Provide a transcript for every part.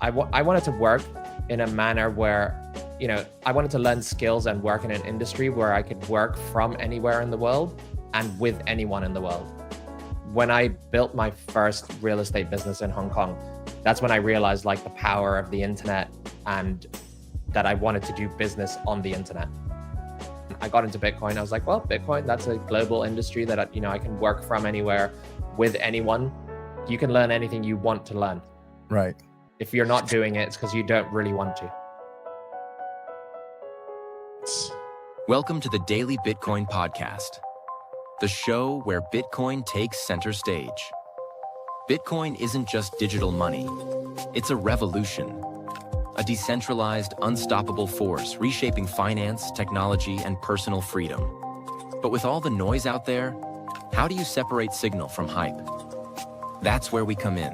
I wanted to work in a manner where, I wanted to learn skills and work in an industry where I could work from anywhere in the world and with anyone in the world. When I built my first real estate business in Hong Kong, that's when I realized like the power of the internet and that I wanted to do business on the internet. I got into Bitcoin. I was like, well, Bitcoin, that's a global industry that, I can work from anywhere with anyone. You can learn anything you want to learn. Right. If you're not doing it, it's because you don't really want to. Welcome to the Daily Bitcoin Podcast, the show where Bitcoin takes center stage. Bitcoin isn't just digital money. It's a revolution, a decentralized, unstoppable force reshaping finance, technology, and personal freedom. But with all the noise out there, how do you separate signal from hype? That's where we come in.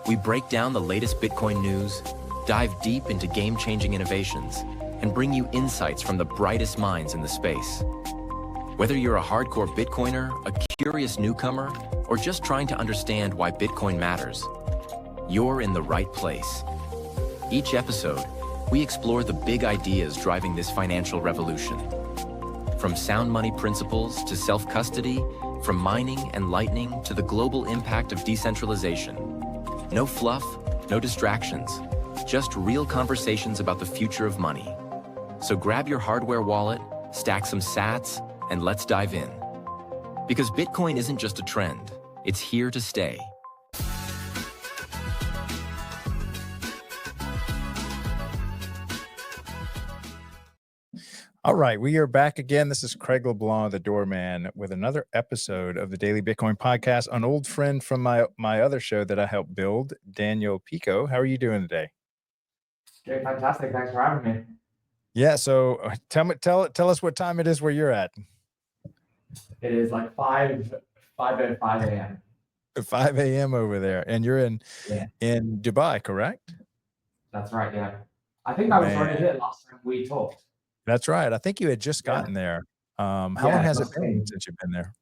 We break down the latest Bitcoin news, dive deep into game-changing innovations, and bring you insights from the brightest minds in the space. Whether you're a hardcore Bitcoiner, a curious newcomer, or just trying to understand why Bitcoin matters, you're in the right place. Each episode, we explore the big ideas driving this financial revolution. From sound money principles to self-custody, from mining and lightning to the global impact of decentralization. No fluff, no distractions, just real conversations about the future of money. So grab your hardware wallet, stack some sats, and let's dive in. Because Bitcoin isn't just a trend, it's here to stay. All right, we are back again. This is Craig LeBlanc, the doorman, with another episode of the Daily Bitcoin Podcast. An old friend from my other show that I helped build, Daniel Pico. How are you doing today? Okay, fantastic. Thanks for having me. Yeah, so tell us what time it is where you're at. It is like 5:05 a.m. 5 a.m. over there, and you're in Dubai, correct? That's right. Yeah, I think I was already here last time we talked. That's right. I think you had just gotten there. How long has it been since you've been there?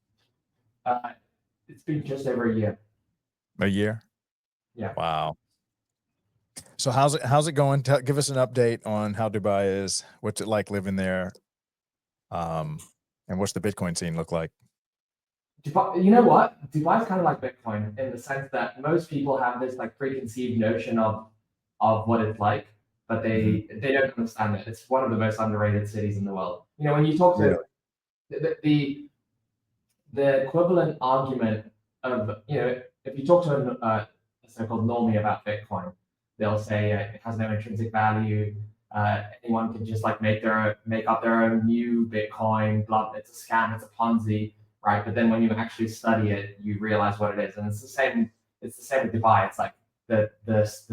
It's been just over a year. A year? Yeah. Wow. So how's it going? Give us an update on how Dubai is. What's it like living there? And what's the Bitcoin scene look like? Dubai, you know what? Dubai is kind of like Bitcoin in the sense that most people have this like preconceived notion of what it's like, but they don't understand it. It's one of the most underrated cities in the world. When you talk to the equivalent argument of, if you talk to a so-called normie about Bitcoin, they'll say it has no intrinsic value. Anyone can just like make up their own new Bitcoin. Blah, it's a scam. It's a Ponzi, right? But then when you actually study it, you realize what it is. And it's the same. It's the same with Dubai. It's like the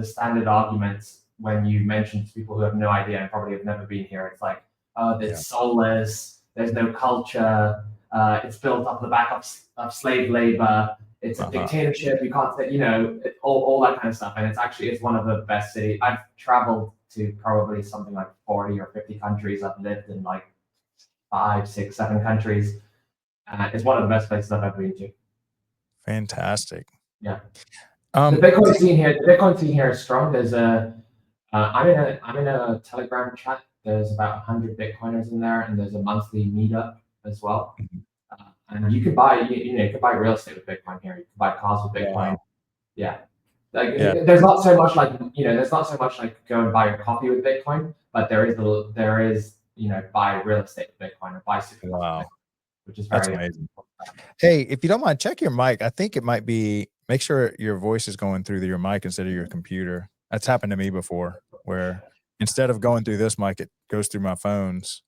standard arguments when you mention to people who have no idea and probably have never been here. It's like, it's soulless. There's no culture. It's built off the back of slave labor. It's a dictatorship. You can't say, all that kind of stuff. And it's one of the best cities. I've traveled to probably something like 40 or 50 countries. I've lived in like 5, 6, 7 countries. It's one of the best places I've ever been to. Fantastic. Yeah. The Bitcoin scene here is strong. There's I'm in a Telegram chat. There's about 100 Bitcoiners in there, and there's a monthly meetup as well. And you can buy, you can buy real estate with Bitcoin here. You can buy cars with Bitcoin. Wow. Yeah. There's not so much like, go and buy a coffee with Bitcoin, but there is, buy real estate with Bitcoin or buy super. Wow. Which is very That's amazing. Hey, if you don't mind, check your mic. I think it might be, make sure your voice is going through your mic instead of your computer. That's happened to me before, where instead of going through this mic, it goes through my phones.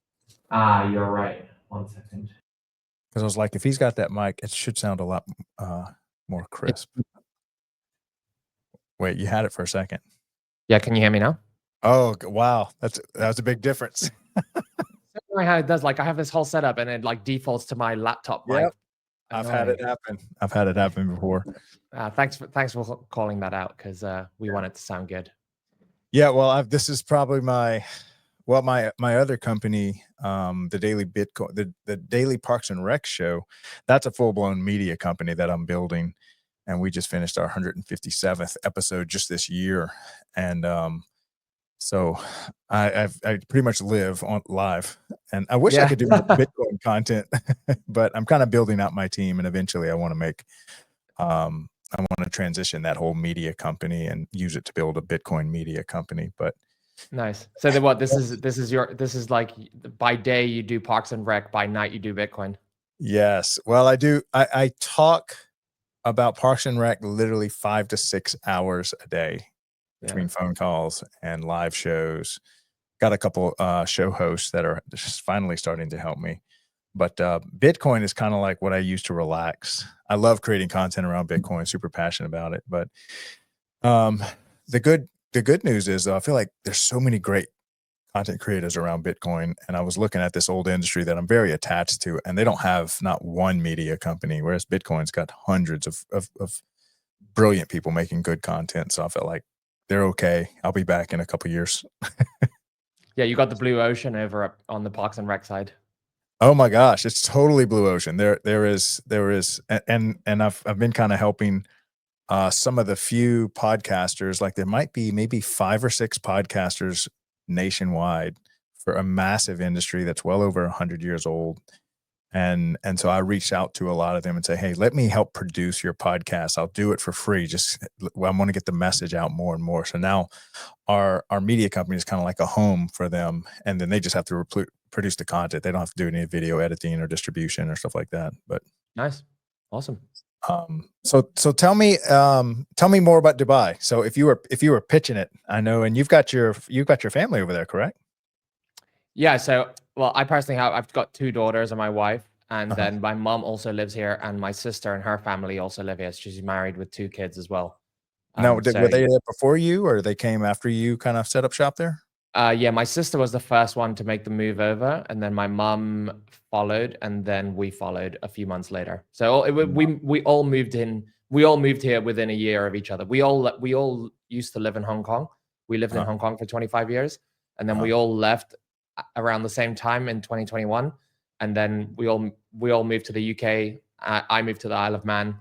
You're right. 1 second. Because I was like, if he's got that mic, it should sound a lot more crisp. Wait, you had it for a second. Yeah, can you hear me now? Oh, wow. That was a big difference. How it does, like I have this whole setup and it like defaults to my laptop mic. I've had it happen before. Thanks for calling that out, because we want it to sound good. Yeah, well, this is probably my other company, the Daily Bitcoin, the Daily Parks and Rec show. That's a full blown media company that I'm building, and we just finished our 157th episode just this year. And so I pretty much live on live, and I wish I Yeah. could do more Bitcoin content, but I'm kind of building out my team, and eventually I want to make I want to transition that whole media company and use it to build a Bitcoin media company. But Nice. So then what, this is like by day you do Parks and Rec, by night you do Bitcoin. yes, well, I talk about Parks and Rec literally 5 to 6 hours a day between phone calls and live shows. Got a couple show hosts that are just finally starting to help me. But Bitcoin is kind of like what I use to relax. I love creating content around Bitcoin, super passionate about it. But the good news is, though, I feel like there's so many great content creators around Bitcoin. And I was looking at this old industry that I'm very attached to, and they don't have not one media company, whereas Bitcoin's got hundreds of brilliant people making good content. So I felt like they're okay. I'll be back in a couple years. Yeah, you got the blue ocean over on the Parks and Rec side. Oh my gosh, it's totally blue ocean. There is, and I've been kind of helping some of the few podcasters. Like there might be maybe 5 or 6 podcasters nationwide for a massive industry that's well over 100 years old. And so I reached out to a lot of them and say, hey, let me help produce your podcast. I'll do it for free. I want to get the message out more and more. So now our media company is kind of like a home for them. And then they just have to produce the content. They don't have to do any video editing or distribution or stuff like that. But nice. Awesome. So tell me more about Dubai. So if you were pitching it, I know, and you've got your family over there, correct? Yeah. So, well, I personally I've got 2 daughters and my wife, and then my mom also lives here, and my sister and her family also live here. She's married with 2 kids as well. Now, were they there before you, or they came after you kind of set up shop there? Yeah, my sister was the first one to make the move over, and then my mom followed, and then we followed a few months later. So we all moved in. We all moved here within a year of each other. We all used to live in Hong Kong. We lived in Hong Kong for 25 years, and then we all left around the same time in 2021, and then we all moved to the UK. I moved to the Isle of Man,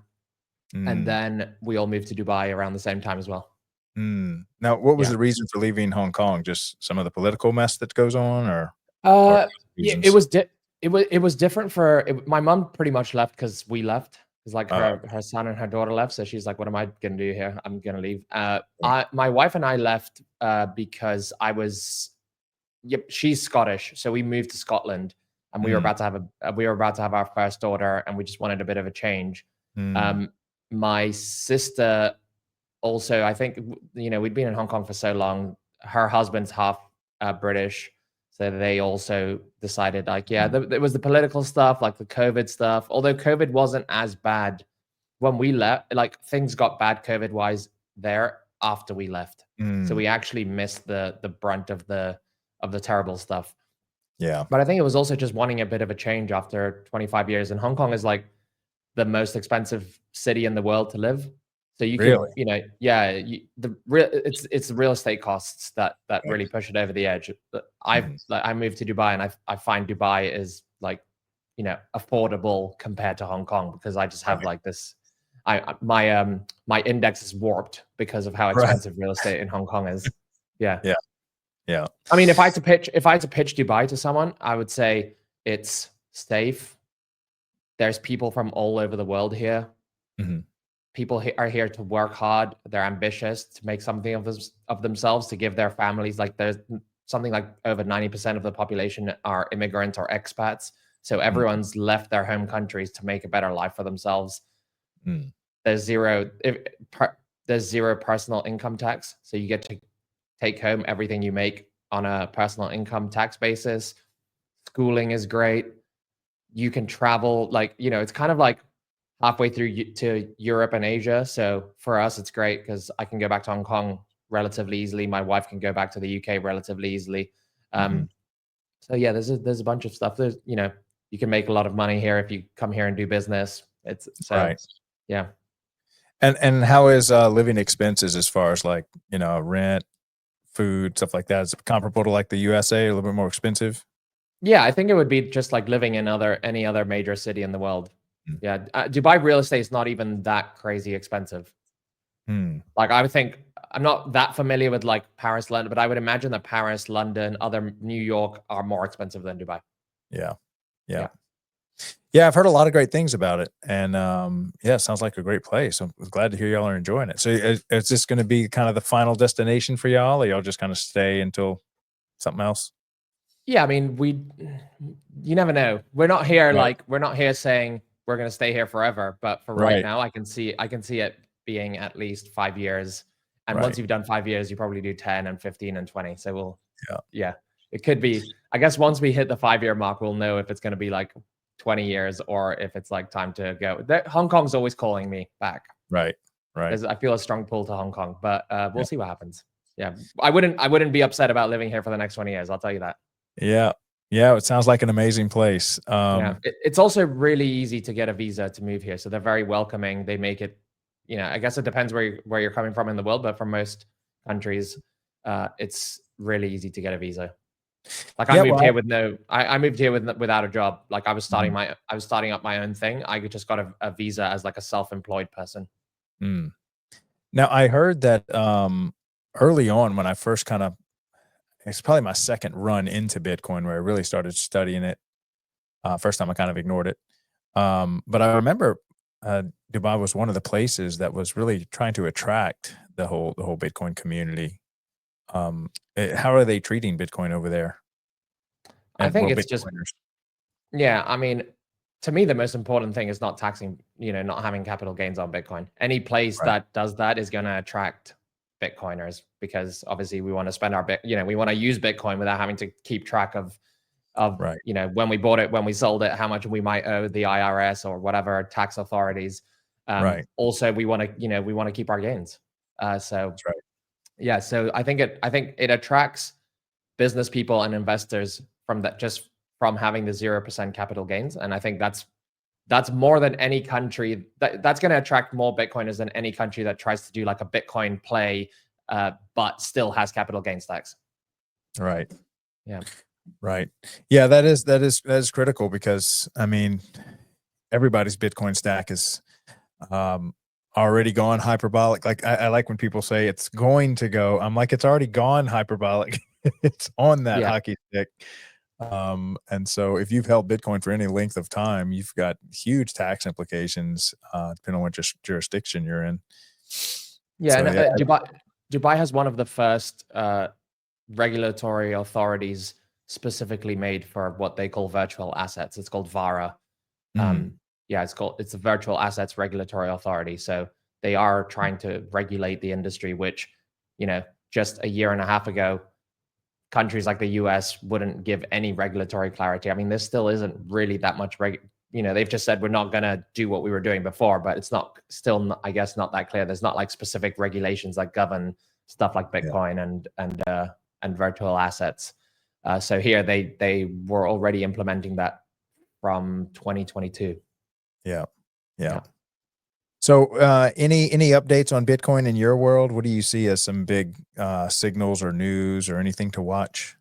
and then we all moved to Dubai around the same time as well. Now, what was the reason for leaving Hong Kong? Just some of the political mess that goes on, or yeah, it was different for my mom. Pretty much left because we left. Because like her son and her daughter left, so she's like, "What am I gonna do here? I'm gonna leave." My wife and I left because I was. Yep, she's Scottish, so we moved to Scotland, and we were about to have our first daughter, and we just wanted a bit of a change. My sister also, I think, we'd been in Hong Kong for so long. Her husband's half British, so they also decided, like, there was the political stuff, like the COVID stuff. Although COVID wasn't as bad when we left, like things got bad COVID wise there after we left. So we actually missed the brunt of the terrible stuff. Yeah. But I think it was also just wanting a bit of a change after 25 years. And Hong Kong is like the most expensive city in the world to live. So you really, it's the real estate costs that really push it over the edge. I moved to Dubai, and I find Dubai is like, affordable compared to Hong Kong, because I just have like this. My index is warped because of how expensive real estate in Hong Kong is. Yeah. I mean, if I had to pitch Dubai to someone, I would say it's safe. There's people from all over the world here. People are here to work hard. They're ambitious to make something of themselves, to give their families. Like there's something like over 90% of the population are immigrants or expats. So everyone's left their home countries to make a better life for themselves. There's zero personal income tax. So you get to take home everything you make on a personal income tax basis. Schooling is great. You can travel, like, it's kind of like halfway through to Europe and Asia. So for us, it's great because I can go back to Hong Kong relatively easily. My wife can go back to the UK relatively easily. So yeah, there's a bunch of stuff. There's, you can make a lot of money here if you come here and do business. It's so right. Yeah. And how is living expenses as far as like, rent, food, stuff like that? Is it comparable to like the USA, a little bit more expensive? Yeah, I think it would be just like living in any other major city in the world. Yeah, Dubai real estate is not even that crazy expensive. Like I would think, I'm not that familiar with like Paris, London, but I would imagine that Paris, London, other New York are more expensive than Dubai. Yeah. Yeah, I've heard a lot of great things about it, and yeah, it sounds like a great place. I'm glad to hear y'all are enjoying it. So, is this going to be kind of the final destination for y'all, or y'all just kind of stay until something else? Yeah, I mean, you never know. We're not here Right. we're not here saying we're going to stay here forever, but for right Right. now, I can see it being at least 5 years. And once Right. you've done 5 years, you probably do 10 and 15 and 20. So Yeah. yeah, it could be, I guess once we hit the 5-year mark, we'll know if it's going to be like 20 years or if it's like time to go. Hong Kong's always calling me back. Right. I feel a strong pull to Hong Kong, but we'll see what happens. Yeah, I wouldn't be upset about living here for the next 20 years. I'll tell you that. Yeah. It sounds like an amazing place. Yeah, it's also really easy to get a visa to move here, so they're very welcoming. They make it, I guess it depends where you're coming from in the world, but for most countries, it's really easy to get a visa. Like I moved here with I moved here without a job. Like I was starting up my own thing. I just got a visa as like a self-employed person. Now I heard that early on when I first it's probably my second run into Bitcoin where I really started studying it. First time I kind of ignored it. But I remember Dubai was one of the places that was really trying to attract the whole Bitcoin community. How are they treating Bitcoin over there? I think it's just, yeah, I mean, to me, the most important thing is not taxing, not having capital gains on Bitcoin. Any place that does that is going to attract Bitcoiners because obviously we want to spend we want to use Bitcoin without having to keep track of when we bought it, when we sold it, how much we might owe the IRS or whatever tax authorities. Also, we want to keep our gains. So yeah, so I think it attracts business people and investors just from having the 0% capital gains, and I think that's more than any country that's going to attract more Bitcoiners than any country that tries to do like a Bitcoin play, but still has capital gains tax. Right. Yeah. Right. Yeah, that is critical because I mean, everybody's Bitcoin stack is already gone hyperbolic. Like I like when people say it's going to go. I'm like, it's already gone hyperbolic. It's on that hockey stick. And so if you've held Bitcoin for any length of time, you've got huge tax implications, depending on what jurisdiction you're in. Yeah. So, and Dubai has one of the first regulatory authorities specifically made for what they call virtual assets. It's called VARA. It's a Virtual Assets Regulatory Authority. So they are trying to regulate the industry, which, just a year and a half ago, countries like the US wouldn't give any regulatory clarity. I mean, there still isn't really that much they've just said we're not going to do what we were doing before, but it's I guess not that clear. There's not like specific regulations that govern stuff like Bitcoin and virtual assets. So here they were already implementing that from 2022. Yeah. So any updates on Bitcoin in your world? What do you see as some big signals or news or anything to watch?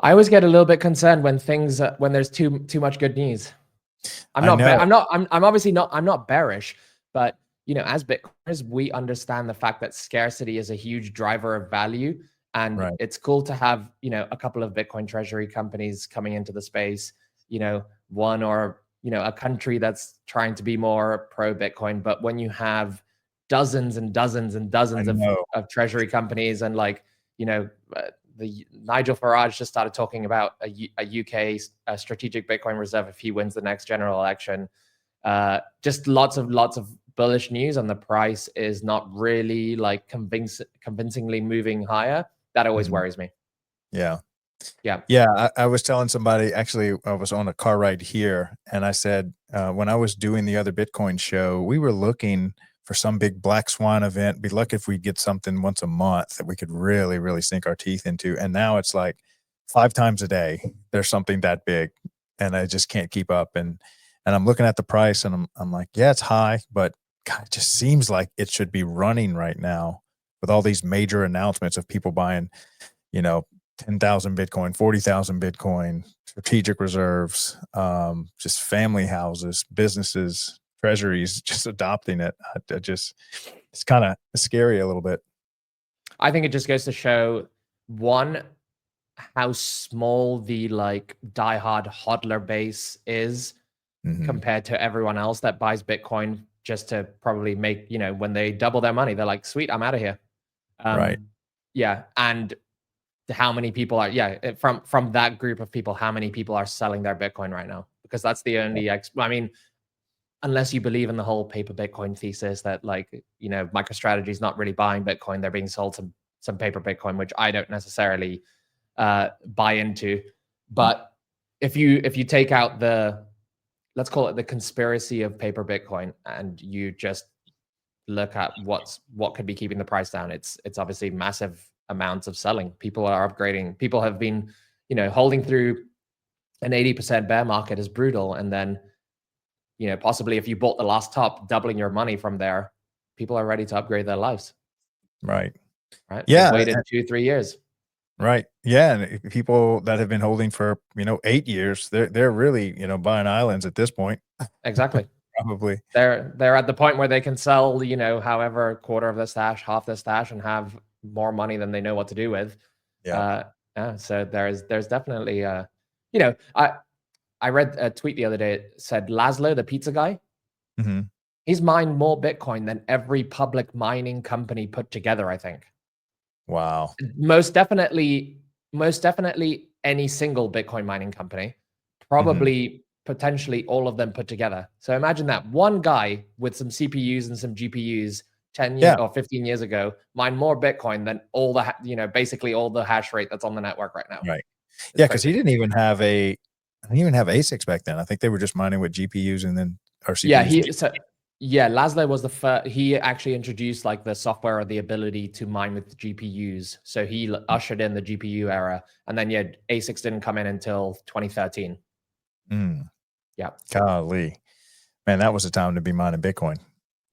I always get a little bit concerned when when there's too much good news. I'm obviously not bearish, but as Bitcoiners, we understand the fact that scarcity is a huge driver of value, and it's cool to have a couple of Bitcoin treasury companies coming into the space. One or a country that's trying to be more pro Bitcoin, but when you have dozens and dozens and dozens of treasury companies and the Nigel Farage just started talking about a UK strategic Bitcoin reserve if he wins the next general election. Just lots of bullish news, and the price is not really like convincingly moving higher. That always worries me. Yeah. Yeah. I was telling somebody, actually, I was on a car ride here, and I said, when I was doing the other Bitcoin show, we were looking for some big black swan event. Be lucky if we get something once a month that we could really, really sink our teeth into. And now it's like 5 times a day, there's something that big, and I just can't keep up. And I'm looking at the price, and I'm like, yeah, it's high, but God, it just seems like it should be running right now with all these major announcements of people buying, 10,000 Bitcoin, 40,000 Bitcoin, strategic reserves, just family houses, businesses, treasuries, just adopting it. It's kind of scary a little bit. I think it just goes to show, one, how small the like diehard hodler base is compared to everyone else that buys Bitcoin just to probably make, when they double their money, they're like, sweet, I'm out of here. Right. Yeah. And how many people are, from that group of people, how many people are selling their Bitcoin right now? Because that's the only, unless you believe in the whole paper Bitcoin thesis that MicroStrategy is not really buying Bitcoin, they're being sold some paper Bitcoin, which I don't necessarily buy into. But if you take out let's call it the conspiracy of paper Bitcoin, and you just look at what could be keeping the price down, it's obviously massive amounts of selling. People are upgrading. People have been, holding through an 80% bear market is brutal, and then possibly if you bought the last top, doubling your money from there, people are ready to upgrade their lives. Right. Yeah. They've waited 2-3 years. Right. Yeah. And people that have been holding for, 8 years, they're really, buying islands at this point. Exactly. Probably. They're at the point where they can sell, however, quarter of the stash, half the stash, and have more money than they know what to do with. Yeah. So there's definitely, I read a tweet the other day. It said Laszlo, the pizza guy, he's mined more Bitcoin than every public mining company put together, I think. Wow. Most definitely any single Bitcoin mining company, probably potentially all of them put together. So imagine that one guy with some CPUs and some GPUs 10 years or 15 years ago mined more Bitcoin than all the, basically all the hash rate that's on the network right now. Right. Yeah. Cause he didn't even have ASICs back then. I think they were just mining with GPUs and then, or CPUs. Laszlo was the first. He actually introduced like the software or the ability to mine with GPUs. So he ushered in the GPU era, and then ASICs didn't come in until 2013. Yeah. Golly, man, that was the time to be mining Bitcoin.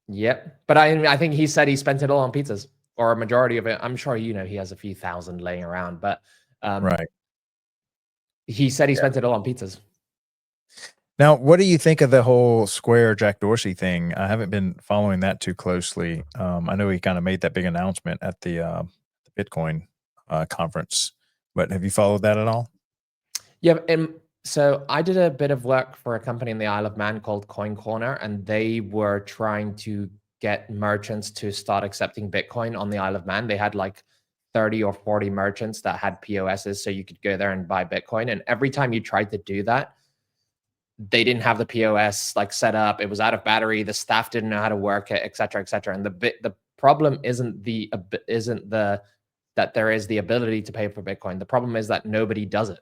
Yep. But I think he said he spent it all on pizzas, or a majority of it. I'm sure he has a few thousand laying around, but right. He said he spent it all on pizzas. Now, what do you think of the whole Square Jack Dorsey thing? I haven't been following that too closely. I know he kind of made that big announcement at the Bitcoin conference, but have you followed that at all? Yeah. So I did a bit of work for a company in the Isle of Man called Coin Corner, and they were trying to get merchants to start accepting Bitcoin on the Isle of Man. They had like 30 or 40 merchants that had POSs, so you could go there and buy Bitcoin. And every time you tried to do that, they didn't have the POS like set up. It was out of battery. The staff didn't know how to work it, et cetera, et cetera. And the problem isn't that there is the ability to pay for Bitcoin. The problem is that nobody does it,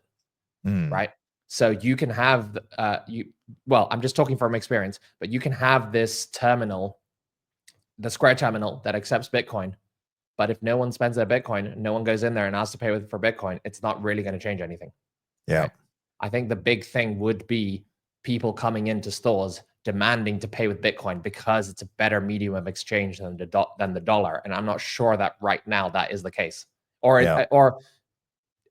right? So you can have I'm just talking from experience, but you can have this terminal, the Square terminal that accepts Bitcoin. But if no one spends their Bitcoin, no one goes in there and asks to pay for Bitcoin, it's not really going to change anything. Yeah. Right? I think the big thing would be people coming into stores demanding to pay with Bitcoin because it's a better medium of exchange than the dollar. And I'm not sure that right now that is the case. Or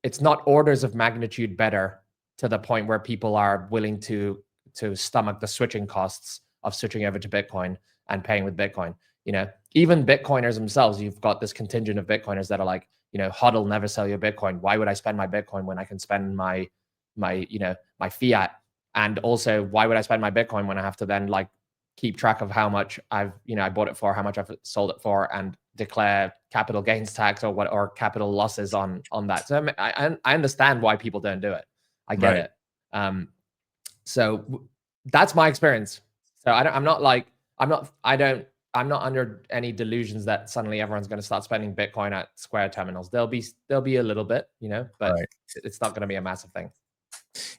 it's not orders of magnitude better to the point where people are willing to stomach the switching costs of switching over to Bitcoin and paying with Bitcoin. Even Bitcoiners themselves, you've got this contingent of Bitcoiners that are like, HODL, never sell your Bitcoin. Why would I spend my Bitcoin when I can spend my fiat? And also, why would I spend my Bitcoin when I have to then like keep track of how much I bought it for, how much I've sold it for, and declare capital gains tax or capital losses on that. So I understand why people don't do it. I get it. So that's my experience. So I'm not under any delusions that suddenly everyone's going to start spending Bitcoin at Square terminals. There'll be a little bit, but it's not going to be a massive thing.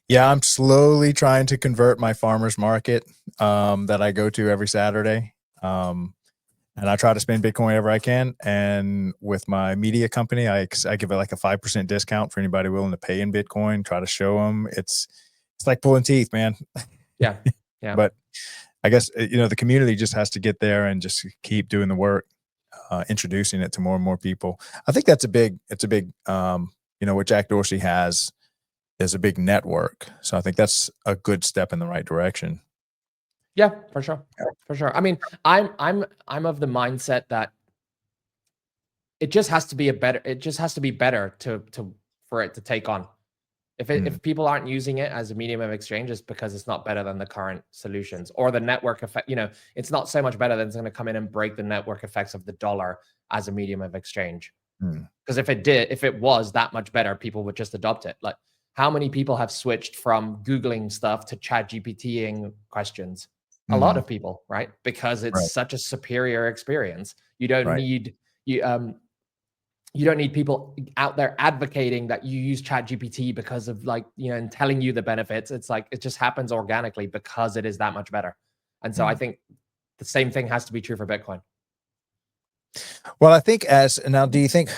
Yeah, I'm slowly trying to convert my farmer's market that I go to every Saturday. And I try to spend Bitcoin wherever I can. And with my media company, I give it like a 5% discount for anybody willing to pay in Bitcoin. Try to show them it's like pulling teeth, man. Yeah. But I guess the community just has to get there and just keep doing the work, introducing it to more and more people. I think that's a big what Jack Dorsey has is a big network. So I think that's a good step in the right direction. Yeah, for sure. For sure. I mean, I'm of the mindset that it just has to be better for it to take on. If people aren't using it as a medium of exchange, it's because it's not better than the current solutions or the network effect. It's not so much better that it's going to come in and break the network effects of the dollar as a medium of exchange. Because if it was that much better, people would just adopt it. Like, how many people have switched from Googling stuff to chat GPTing questions? A lot of people, right? Because it's such a superior experience. You don't need you don't need people out there advocating that you use ChatGPT because of and telling you the benefits. It's like, it just happens organically because it is that much better. And so I think the same thing has to be true for Bitcoin. Well, I think do you think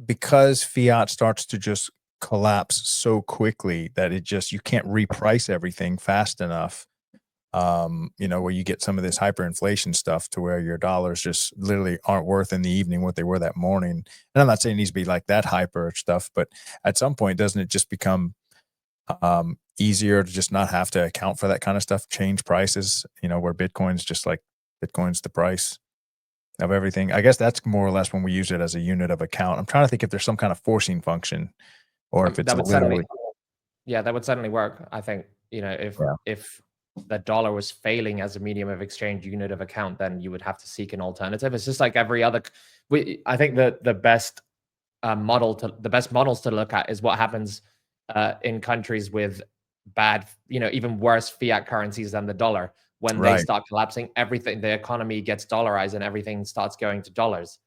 because fiat starts to just collapse so quickly that you can't reprice everything fast enough, where you get some of this hyperinflation stuff to where your dollars just literally aren't worth in the evening what they were that morning. And I'm not saying it needs to be like that hyper stuff, but at some point, doesn't it just become easier to just not have to account for that kind of stuff, change prices, where Bitcoin's just like Bitcoin's the price of everything? I guess that's more or less when we use it as a unit of account. I'm trying to think if there's some kind of forcing function or if it's literally. That would certainly work. I think, if the dollar was failing as a medium of exchange unit of account, then you would have to seek an alternative. It's just like every other. I think the best models to look at is what happens in countries with bad, even worse fiat currencies than the dollar. When they start collapsing, the economy gets dollarized and everything starts going to dollars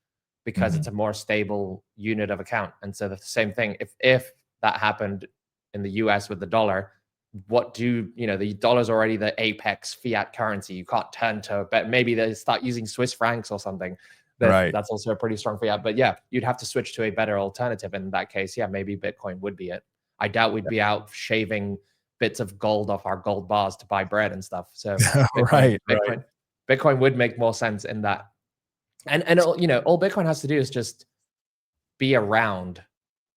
because it's a more stable unit of account. And so the same thing, if that happened in the US with the dollar, the dollar's already the apex fiat currency. You can't turn to, but maybe they start using Swiss francs or something. That's also a pretty strong fiat. But yeah, you'd have to switch to a better alternative. And in that case, maybe Bitcoin would be it. I doubt we'd be out shaving bits of gold off our gold bars to buy bread and stuff. So Bitcoin would make more sense in that. And all Bitcoin has to do is just be around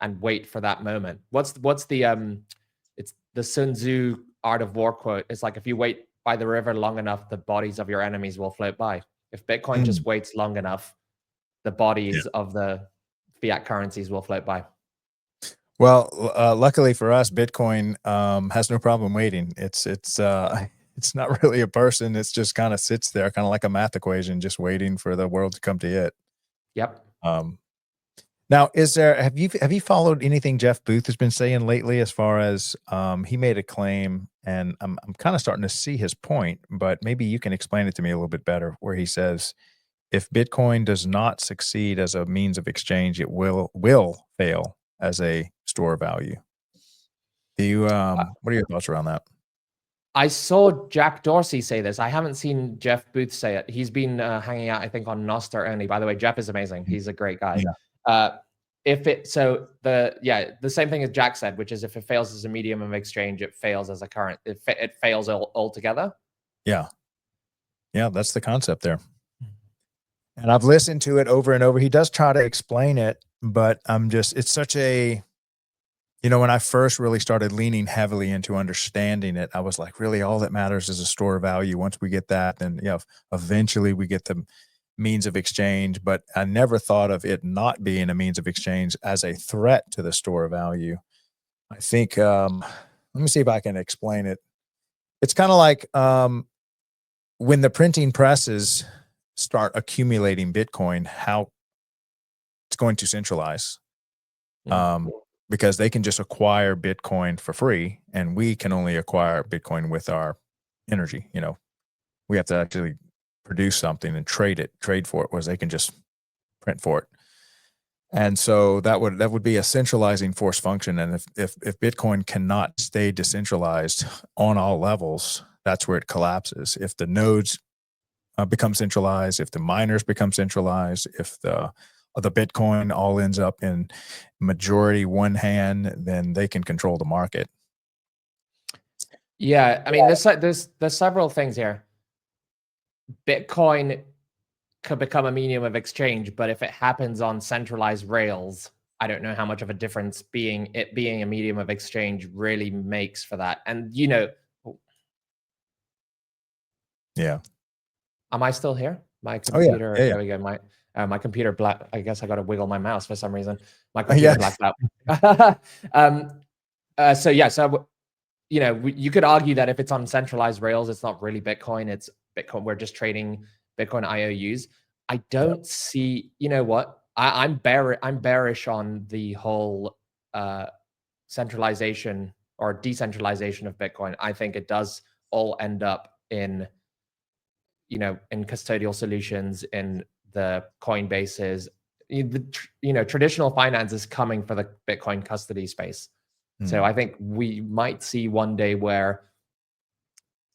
and wait for that moment. What's the it's the Sun Tzu Art of War quote. It's like, if you wait by the river long enough, the bodies of your enemies will float by. If Bitcoin just waits long enough, the bodies of the fiat currencies will float by. Well, luckily for us, Bitcoin has no problem waiting. It's not really a person. It's just kind of sits there, kind of like a math equation, just waiting for the world to come to it. Yep. Now, have you followed anything Jeff Booth has been saying lately? As far as he made a claim, and I'm kind of starting to see his point, but maybe you can explain it to me a little bit better. Where he says, if Bitcoin does not succeed as a means of exchange, it will fail as a store of value. Do you what are your thoughts around that? I saw Jack Dorsey say this. I haven't seen Jeff Booth say it. He's been hanging out, I think, on Nostr only. By the way, Jeff is amazing. He's a great guy. Yeah. The same thing as Jack said, which is, if it fails as a medium of exchange, it fails as a current. It fails altogether. Yeah, that's the concept there. And I've listened to it over and over. He does try to explain it, but it's such a, when I first really started leaning heavily into understanding it, I was like, really, all that matters is a store of value. Once we get that, then eventually we get the means of exchange. But I never thought of it not being a means of exchange as a threat to the store of value. I think, let me see if I can explain it. It's kind of like when the printing presses start accumulating Bitcoin, how it's going to centralize. Because they can just acquire Bitcoin for free, and we can only acquire Bitcoin with our energy. We have to actually produce something and trade for it, whereas they can just print for it. And so that would be a centralizing force function. And if Bitcoin cannot stay decentralized on all levels, that's where it collapses. If the nodes become centralized, if the miners become centralized, if the Bitcoin all ends up in majority one hand, then they can control the market. Yeah, I mean, there's several things here. Bitcoin could become a medium of exchange, but if it happens on centralized rails, I don't know how much of a difference being a medium of exchange really makes for that. And Yeah. am I still here? My Oh yeah. computer. Yeah. There we go. My computer black. I guess I got to wiggle my mouse for some reason. My Yeah. computer blacked out. So yeah. So you could argue that if it's on centralized rails, it's not really Bitcoin. It's Bitcoin. We're just trading Bitcoin IOUs. I don't see. You know what? I'm bearish on the whole centralization or decentralization of Bitcoin. I think it does all end up in custodial solutions, in the Coinbases. Traditional finance is coming for the Bitcoin custody space. So I think we might see one day where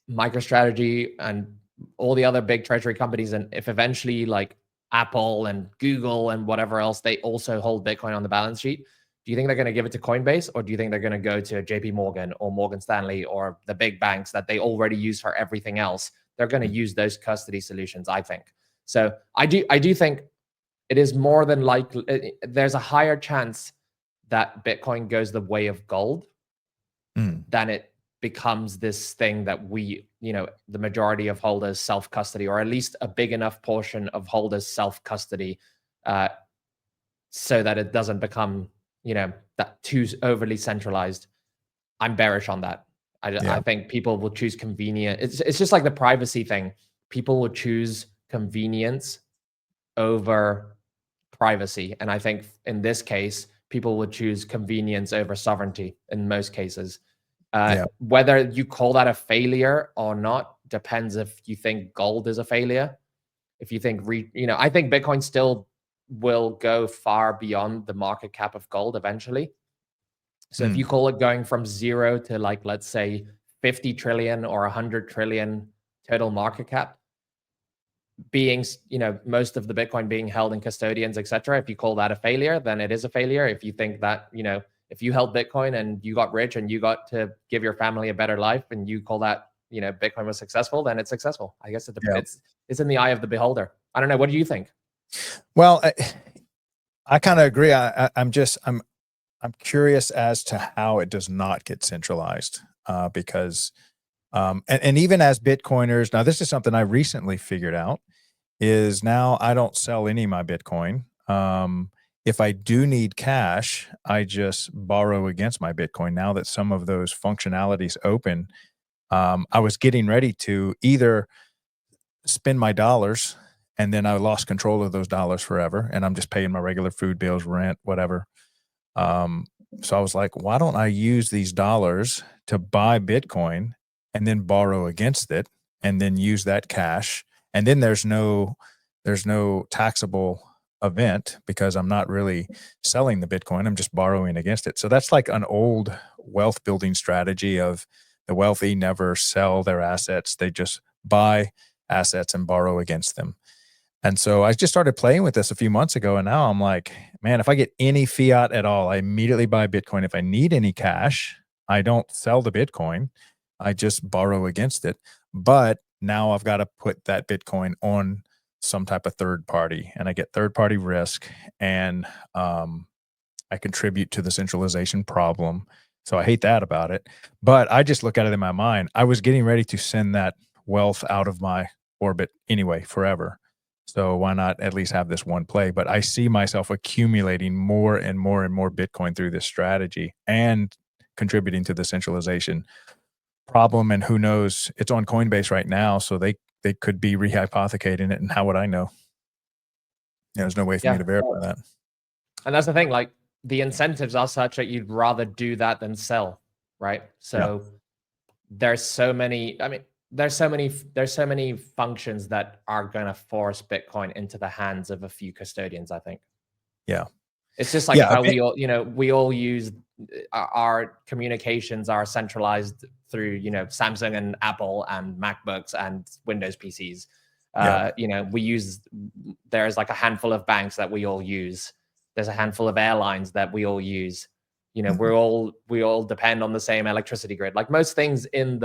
MicroStrategy and all the other big treasury companies, and if eventually like Apple and Google and whatever else, they also hold Bitcoin on the balance sheet, do you think they're going to give it to Coinbase, or do you think they're going to go to JP Morgan or Morgan Stanley or the big banks that they already use for everything else? They're going to use those custody solutions, I think. So I do think it is more than likely, there's a higher chance that Bitcoin goes the way of gold than it becomes this thing that the majority of holders self-custody, or at least a big enough portion of holders self-custody, so that it doesn't become, that too overly centralized. I'm bearish on that. I think people will choose convenience. It's just like the privacy thing. People will choose convenience over privacy. And I think in this case, people would choose convenience over sovereignty in most cases. Whether you call that a failure or not depends if you think gold is a failure. If you think, I think Bitcoin still will go far beyond the market cap of gold eventually. So if you call it going from 0 to like, let's say 50 trillion or 100 trillion total market cap, being, most of the Bitcoin being held in custodians, etc. If you call that a failure, then it is a failure. If you think that, if you held Bitcoin and you got rich and you got to give your family a better life and you call that, Bitcoin was successful, then it's successful. I guess it's in the eye of the beholder. I don't know. What do you think? Well, I kind of agree. I'm curious as to how it does not get centralized, because and even as Bitcoiners, now this is something I recently figured out, is now I don't sell any of my Bitcoin. If I do need cash, I just borrow against my Bitcoin. Now that some of those functionalities open, I was getting ready to either spend my dollars and then I lost control of those dollars forever, and I'm just paying my regular food bills, rent, whatever. So I was like, why don't I use these dollars to buy Bitcoin and then borrow against it and then use that cash? And then there's no taxable event because I'm not really selling the Bitcoin. I'm just borrowing against it. So that's like an old wealth building strategy of the wealthy never sell their assets. They just buy assets and borrow against them. And so I just started playing with this a few months ago. And now I'm like, man, if I get any fiat at all, I immediately buy Bitcoin. If I need any cash, I don't sell the Bitcoin. I just borrow against it. But now I've got to put that Bitcoin on some type of third party, and I get third party risk, and I contribute to the centralization problem. So I hate that about it. But I just look at it in my mind. I was getting ready to send that wealth out of my orbit anyway, forever. So why not at least have this one play? But I see myself accumulating more and more and more Bitcoin through this strategy and contributing to the centralization problem. And who knows, it's on Coinbase right now, so they could be rehypothecating it. And how would I know? There's no way for me to verify that. And that's the thing, like the incentives are such that you'd rather do that than sell, right? So there's so many, there's so many functions that are going to force Bitcoin into the hands of a few custodians, I think. Yeah. It's just like how we all use our communications are centralized through, Samsung and Apple and MacBooks and Windows PCs. There's like a handful of banks that we all use. There's a handful of airlines that we all use. We all depend on the same electricity grid. Like most things in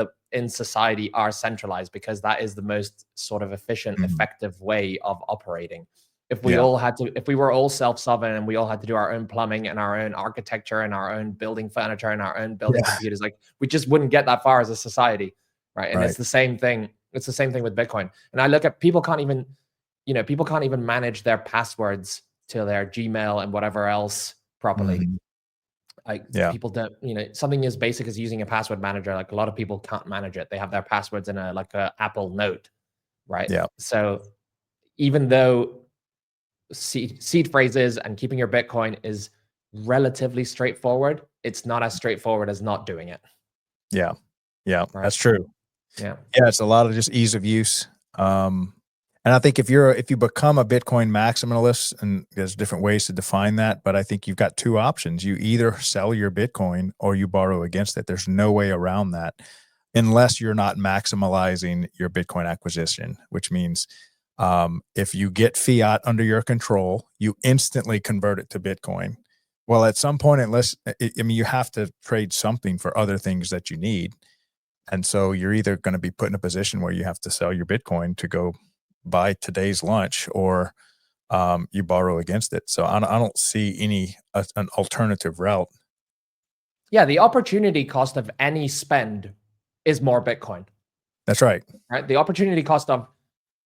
society are centralized because that is the most sort of efficient, effective way of operating. If we Yeah. all had to, if we were all self-sovereign and we all had to do our own plumbing and our own architecture and our own building furniture and our own building Yeah. computers, like we just wouldn't get that far as a society, right? And Right. it's the same thing. It's the same thing with Bitcoin. And I look at people can't even, people can't even manage their passwords to their Gmail and whatever else properly. Mhm. Like Yeah. people don't, something as basic as using a password manager. Like a lot of people can't manage it. They have their passwords in a Apple Note, right? Yeah. So even though seed phrases and keeping your Bitcoin is relatively straightforward, it's not as straightforward as not doing it. Yeah. Yeah. Right. That's true. Yeah. Yeah. It's a lot of just ease of use. And I think if you become a Bitcoin maximalist, and there's different ways to define that, but I think you've got two options. You either sell your Bitcoin or you borrow against it. There's no way around that unless you're not maximizing your Bitcoin acquisition, which means if you get fiat under your control, you instantly convert it to Bitcoin. Well, at some point, you have to trade something for other things that you need. And so you're either going to be put in a position where you have to sell your Bitcoin to go buy today's lunch, or you borrow against it. So I don't see an alternative route. Yeah, the opportunity cost of any spend is more Bitcoin. That's right. Right. The opportunity cost of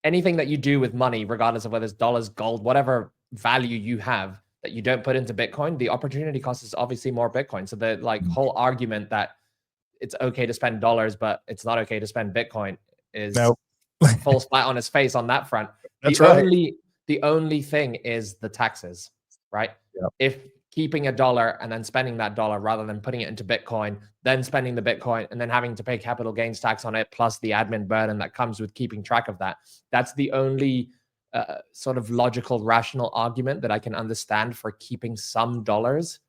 anything that you do with money, regardless of whether it's dollars, gold, whatever value you have that you don't put into Bitcoin, the opportunity cost is obviously more Bitcoin. So the whole argument that it's okay to spend dollars, but it's not okay to spend Bitcoin is falls flat on its face on that front. That's right. The only thing is the taxes, right? Yep. If keeping $1 and then spending that dollar rather than putting it into Bitcoin, then spending the Bitcoin and then having to pay capital gains tax on it, plus the admin burden that comes with keeping track of that. That's the only sort of logical, rational argument that I can understand for keeping some dollars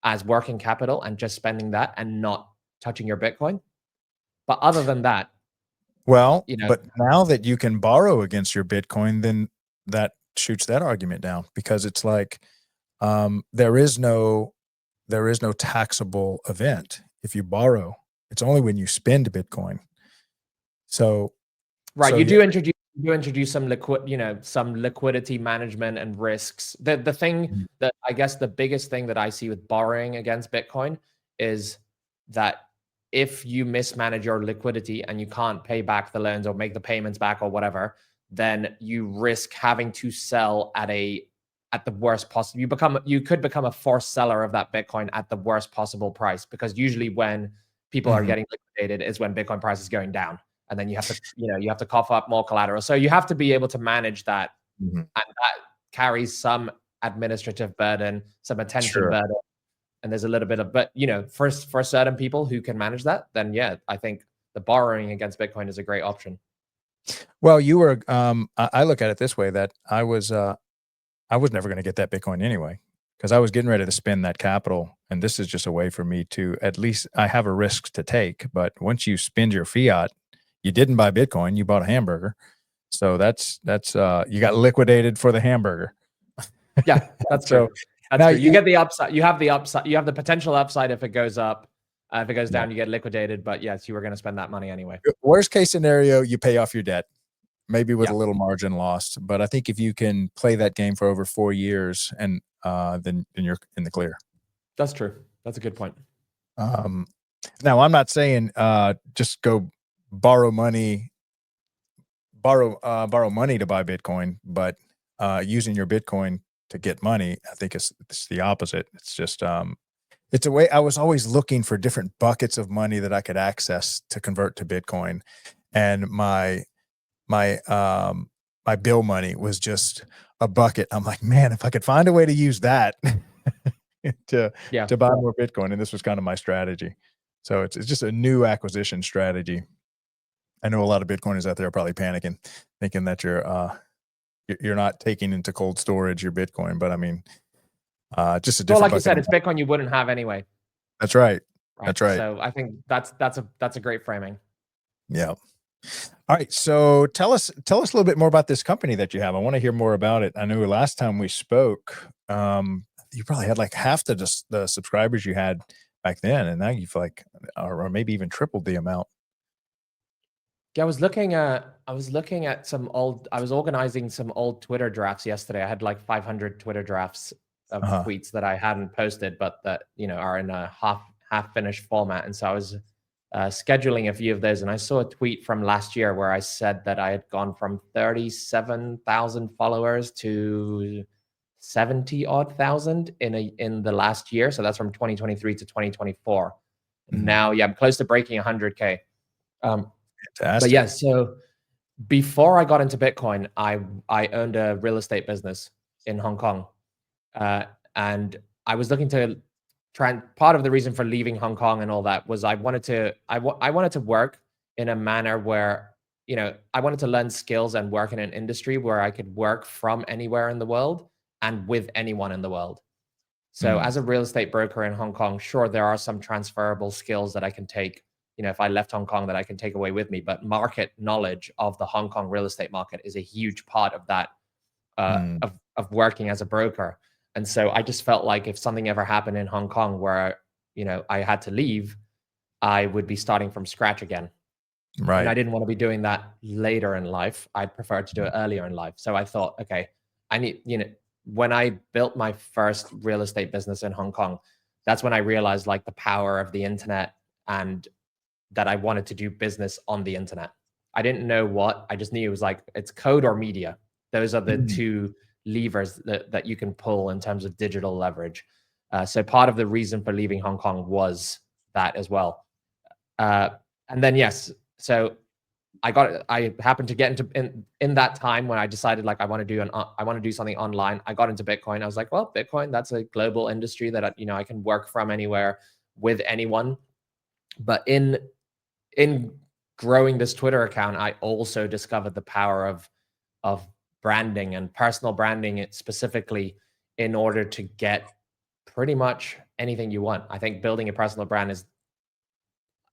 as working capital and just spending that and not touching your Bitcoin. But other than that, well, but now that you can borrow against your Bitcoin, then that shoots that argument down, because it's like there is no taxable event if you borrow. It's only when you spend Bitcoin. So right, so you do introduce some liquidity management and risks. The thing that I guess the biggest thing that I see with borrowing against Bitcoin is that if you mismanage your liquidity and you can't pay back the loans or make the payments back or whatever, then you risk having to sell at the worst possible. You could become a forced seller of that Bitcoin at the worst possible price, because usually when people are getting liquidated is when Bitcoin price is going down, and then you have to cough up more collateral. So you have to be able to manage that, and that carries some administrative burden, some attention burden. And there's a little bit of, but for certain people who can manage that, then yeah, I think the borrowing against Bitcoin is a great option. Well, you were, I look at it this way, that I was never going to get that Bitcoin anyway, because I was getting ready to spend that capital. And this is just a way for me to, at least I have a risk to take. But once you spend your fiat, you didn't buy Bitcoin, you bought a hamburger. So that's you got liquidated for the hamburger. Yeah, that's true. That's true. You get the upside. You have the upside. You have the potential upside if it goes up. If it goes down, you get liquidated. But yes, you were going to spend that money anyway. Worst case scenario, you pay off your debt, maybe with a little margin lost. But I think if you can play that game for over 4 years, and then you're in the clear. That's true. That's a good point. Now, I'm not saying just go borrow money to buy Bitcoin, but using your Bitcoin to get money, I think it's the opposite. It's just it's a way. I was always looking for different buckets of money that I could access to convert to Bitcoin, and my bill money was just a bucket. I'm like, man, if I could find a way to use that to buy more Bitcoin, and this was kind of my strategy. So it's just a new acquisition strategy. I know a lot of Bitcoiners out there are probably panicking, thinking that you're not taking into cold storage your Bitcoin, but I mean, just a different. Well, like you said, it's Bitcoin you wouldn't have anyway. That's right. That's right. So I think that's a great framing. Yeah. All right. So tell us a little bit more about this company that you have. I want to hear more about it. I know last time we spoke, you probably had like half the subscribers you had back then, and now you've or maybe even tripled the amount. Yeah, I was looking at some old. I was organizing some old Twitter drafts yesterday. I had like 500 Twitter drafts of tweets that I hadn't posted, but that are in a half finished format. And so I was scheduling a few of those, and I saw a tweet from last year where I said that I had gone from 37,000 followers to 70 odd thousand in the last year. So that's from 2023 to 2024. Now, yeah, I'm close to breaking 100K. But yeah, so before I got into Bitcoin, I owned a real estate business in Hong Kong, and I was looking to try. And part of the reason for leaving Hong Kong and all that was I wanted to work in a manner where I wanted to learn skills and work in an industry where I could work from anywhere in the world and with anyone in the world. So as a real estate broker in Hong Kong, sure, there are some transferable skills that I can take, if I left Hong Kong, that I can take away with me. But market knowledge of the Hong Kong real estate market is a huge part of that, of working as a broker. And so I just felt like if something ever happened in Hong Kong where, I had to leave, I would be starting from scratch again. Right. And I didn't want to be doing that later in life. I'd prefer to do it earlier in life. So I thought, okay, I need, when I built my first real estate business in Hong Kong, that's when I realized like the power of the internet, and that I wanted to do business on the internet. I didn't know what, I just knew it was like, it's code or media. Those are the two levers that you can pull in terms of digital leverage. So part of the reason for leaving Hong Kong was that as well. And then, yes, so I happened to get into in that time when I decided like I want to do something online. I got into Bitcoin. I was like, well, Bitcoin, that's a global industry that I can work from anywhere with anyone. But in growing this Twitter account, I also discovered the power of branding and personal branding, it specifically in order to get pretty much anything you want. I think building a personal brand is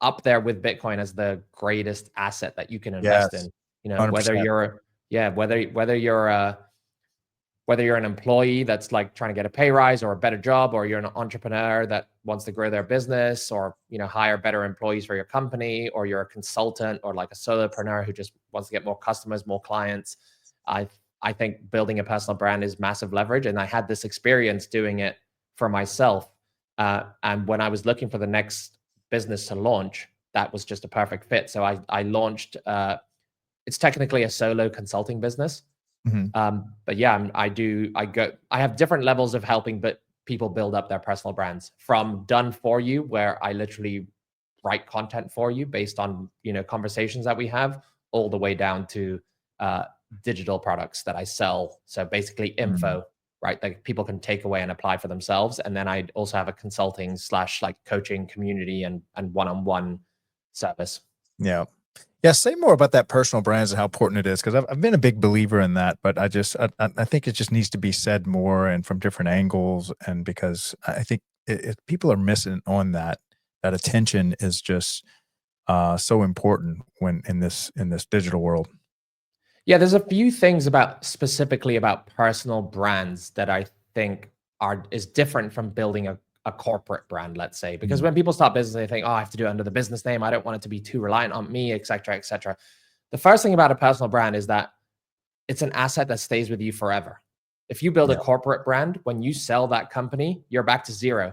up there with Bitcoin as the greatest asset that you can invest in. 100%. Whether you're an employee that's like trying to get a pay rise or a better job, or you're an entrepreneur that wants to grow their business, or hire better employees for your company, or you're a consultant or like a solopreneur who just wants to get more customers, more clients. I think building a personal brand is massive leverage, and I had this experience doing it for myself. And when I was looking for the next business to launch, that was just a perfect fit. So I launched. It's technically a solo consulting business. But yeah, I have different levels of helping people build up their personal brands, from done for you, where I literally write content for you based on, conversations that we have, all the way down to digital products that I sell. So basically info, right? That people can take away and apply for themselves. And then I also have a consulting / like coaching community and one-on-one service. Yeah. Yeah, say more about that personal brands and how important it is, because I've been a big believer in that, but I think it just needs to be said more and from different angles, and because I think people are missing on that attention is just so important when in this digital world. Yeah, there's a few things specifically about personal brands that I think is different from building a corporate brand, let's say, because when people start business, they think, oh, I have to do it under the business name. I don't want it to be too reliant on me, et cetera, et cetera. The first thing about a personal brand is that it's an asset that stays with you forever. If you build a corporate brand, when you sell that company, you're back to zero.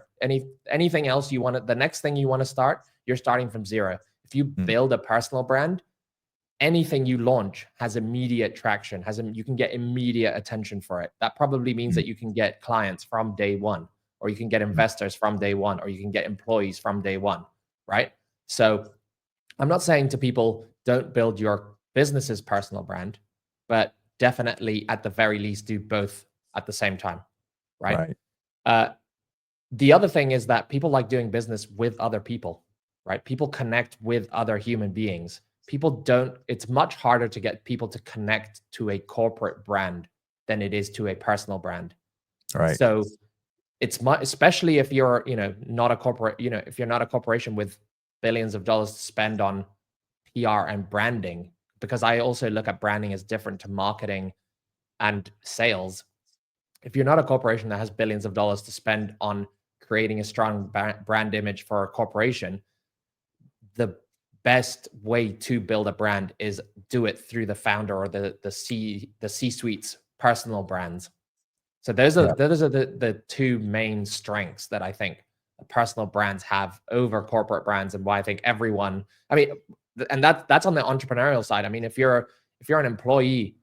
Anything else you want, the next thing you want to start, you're starting from zero. If you build a personal brand, anything you launch has immediate traction, you can get immediate attention for it. That probably means that you can get clients from day one, or you can get investors from day one, or you can get employees from day one, right? So I'm not saying to people, don't build your business's personal brand, but definitely at the very least do both at the same time, right? The other thing is that people like doing business with other people, right? People connect with other human beings. It's much harder to get people to connect to a corporate brand than it is to a personal brand. Right. So it's especially if you're, not a corporate, if you're not a corporation with billions of dollars to spend on PR and branding, because I also look at branding as different to marketing and sales. If you're not a corporation that has billions of dollars to spend on creating a strong brand image for a corporation, the best way to build a brand is do it through the founder or the C-suite's personal brands. So those are the two main strengths that I think personal brands have over corporate brands, and why I think everyone, I mean, and that's on the entrepreneurial side. I mean, if you're an employee,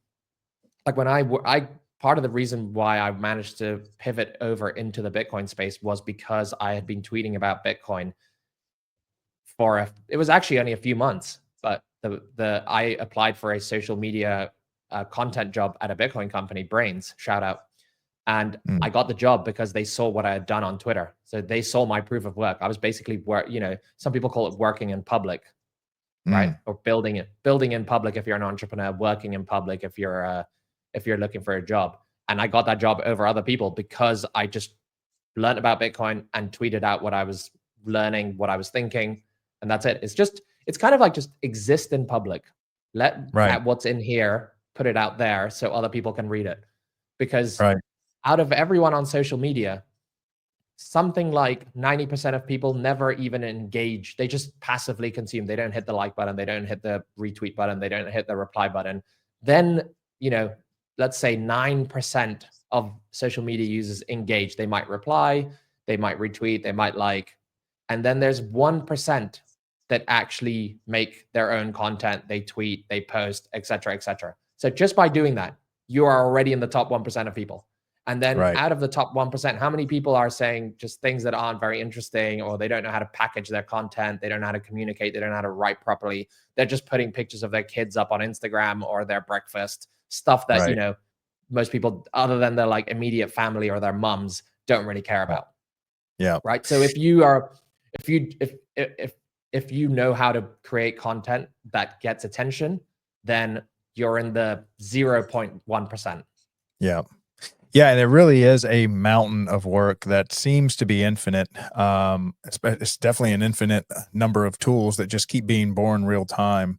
like when I part of the reason why I managed to pivot over into the Bitcoin space was because I had been tweeting about Bitcoin for it was actually only a few months, but I applied for a social media content job at a Bitcoin company, Brains, shout out. And I got the job because they saw what I had done on Twitter. So they saw my proof of work. I was basically some people call it working in public, right? Or building in public if you're an entrepreneur, working in public if you're looking for a job. And I got that job over other people because I just learned about Bitcoin and tweeted out what I was learning, what I was thinking, and that's it. It's kind of like just exist in public. Let what's in here, put it out there so other people can read it. Because out of everyone on social media, something like 90% of people never even engage. They just passively consume. They don't hit the like button. They don't hit the retweet button. They don't hit the reply button. Then, let's say 9% of social media users engage. They might reply, they might retweet, they might like, and then there's 1% that actually make their own content. They tweet, they post, etc., etc. So just by doing that, you are already in the top 1% of people. And then out of the top 1%, how many people are saying just things that aren't very interesting, or they don't know how to package their content, they don't know how to communicate, they don't know how to write properly. They're just putting pictures of their kids up on Instagram or their breakfast, stuff that, most people other than their like immediate family or their mums don't really care about. Yeah. Right. So if you know how to create content that gets attention, then you're in the 0.1%. Yeah. Yeah, and it really is a mountain of work that seems to be infinite. It's definitely an infinite number of tools that just keep being born real time.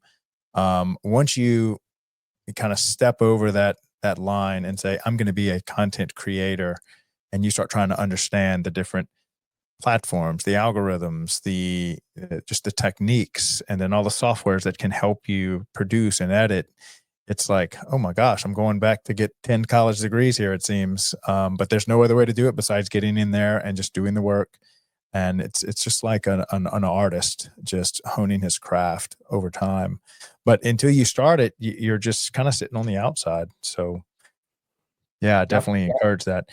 Once you kind of step over that line and say, I'm going to be a content creator, and you start trying to understand the different platforms, the algorithms, just the techniques, and then all the softwares that can help you produce and edit. It's like, oh my gosh, I'm going back to get 10 college degrees here, it seems. But there's no other way to do it besides getting in there and just doing the work. And it's just like an artist just honing his craft over time. But until you start it, you're just kind of sitting on the outside. So yeah, I definitely encourage that.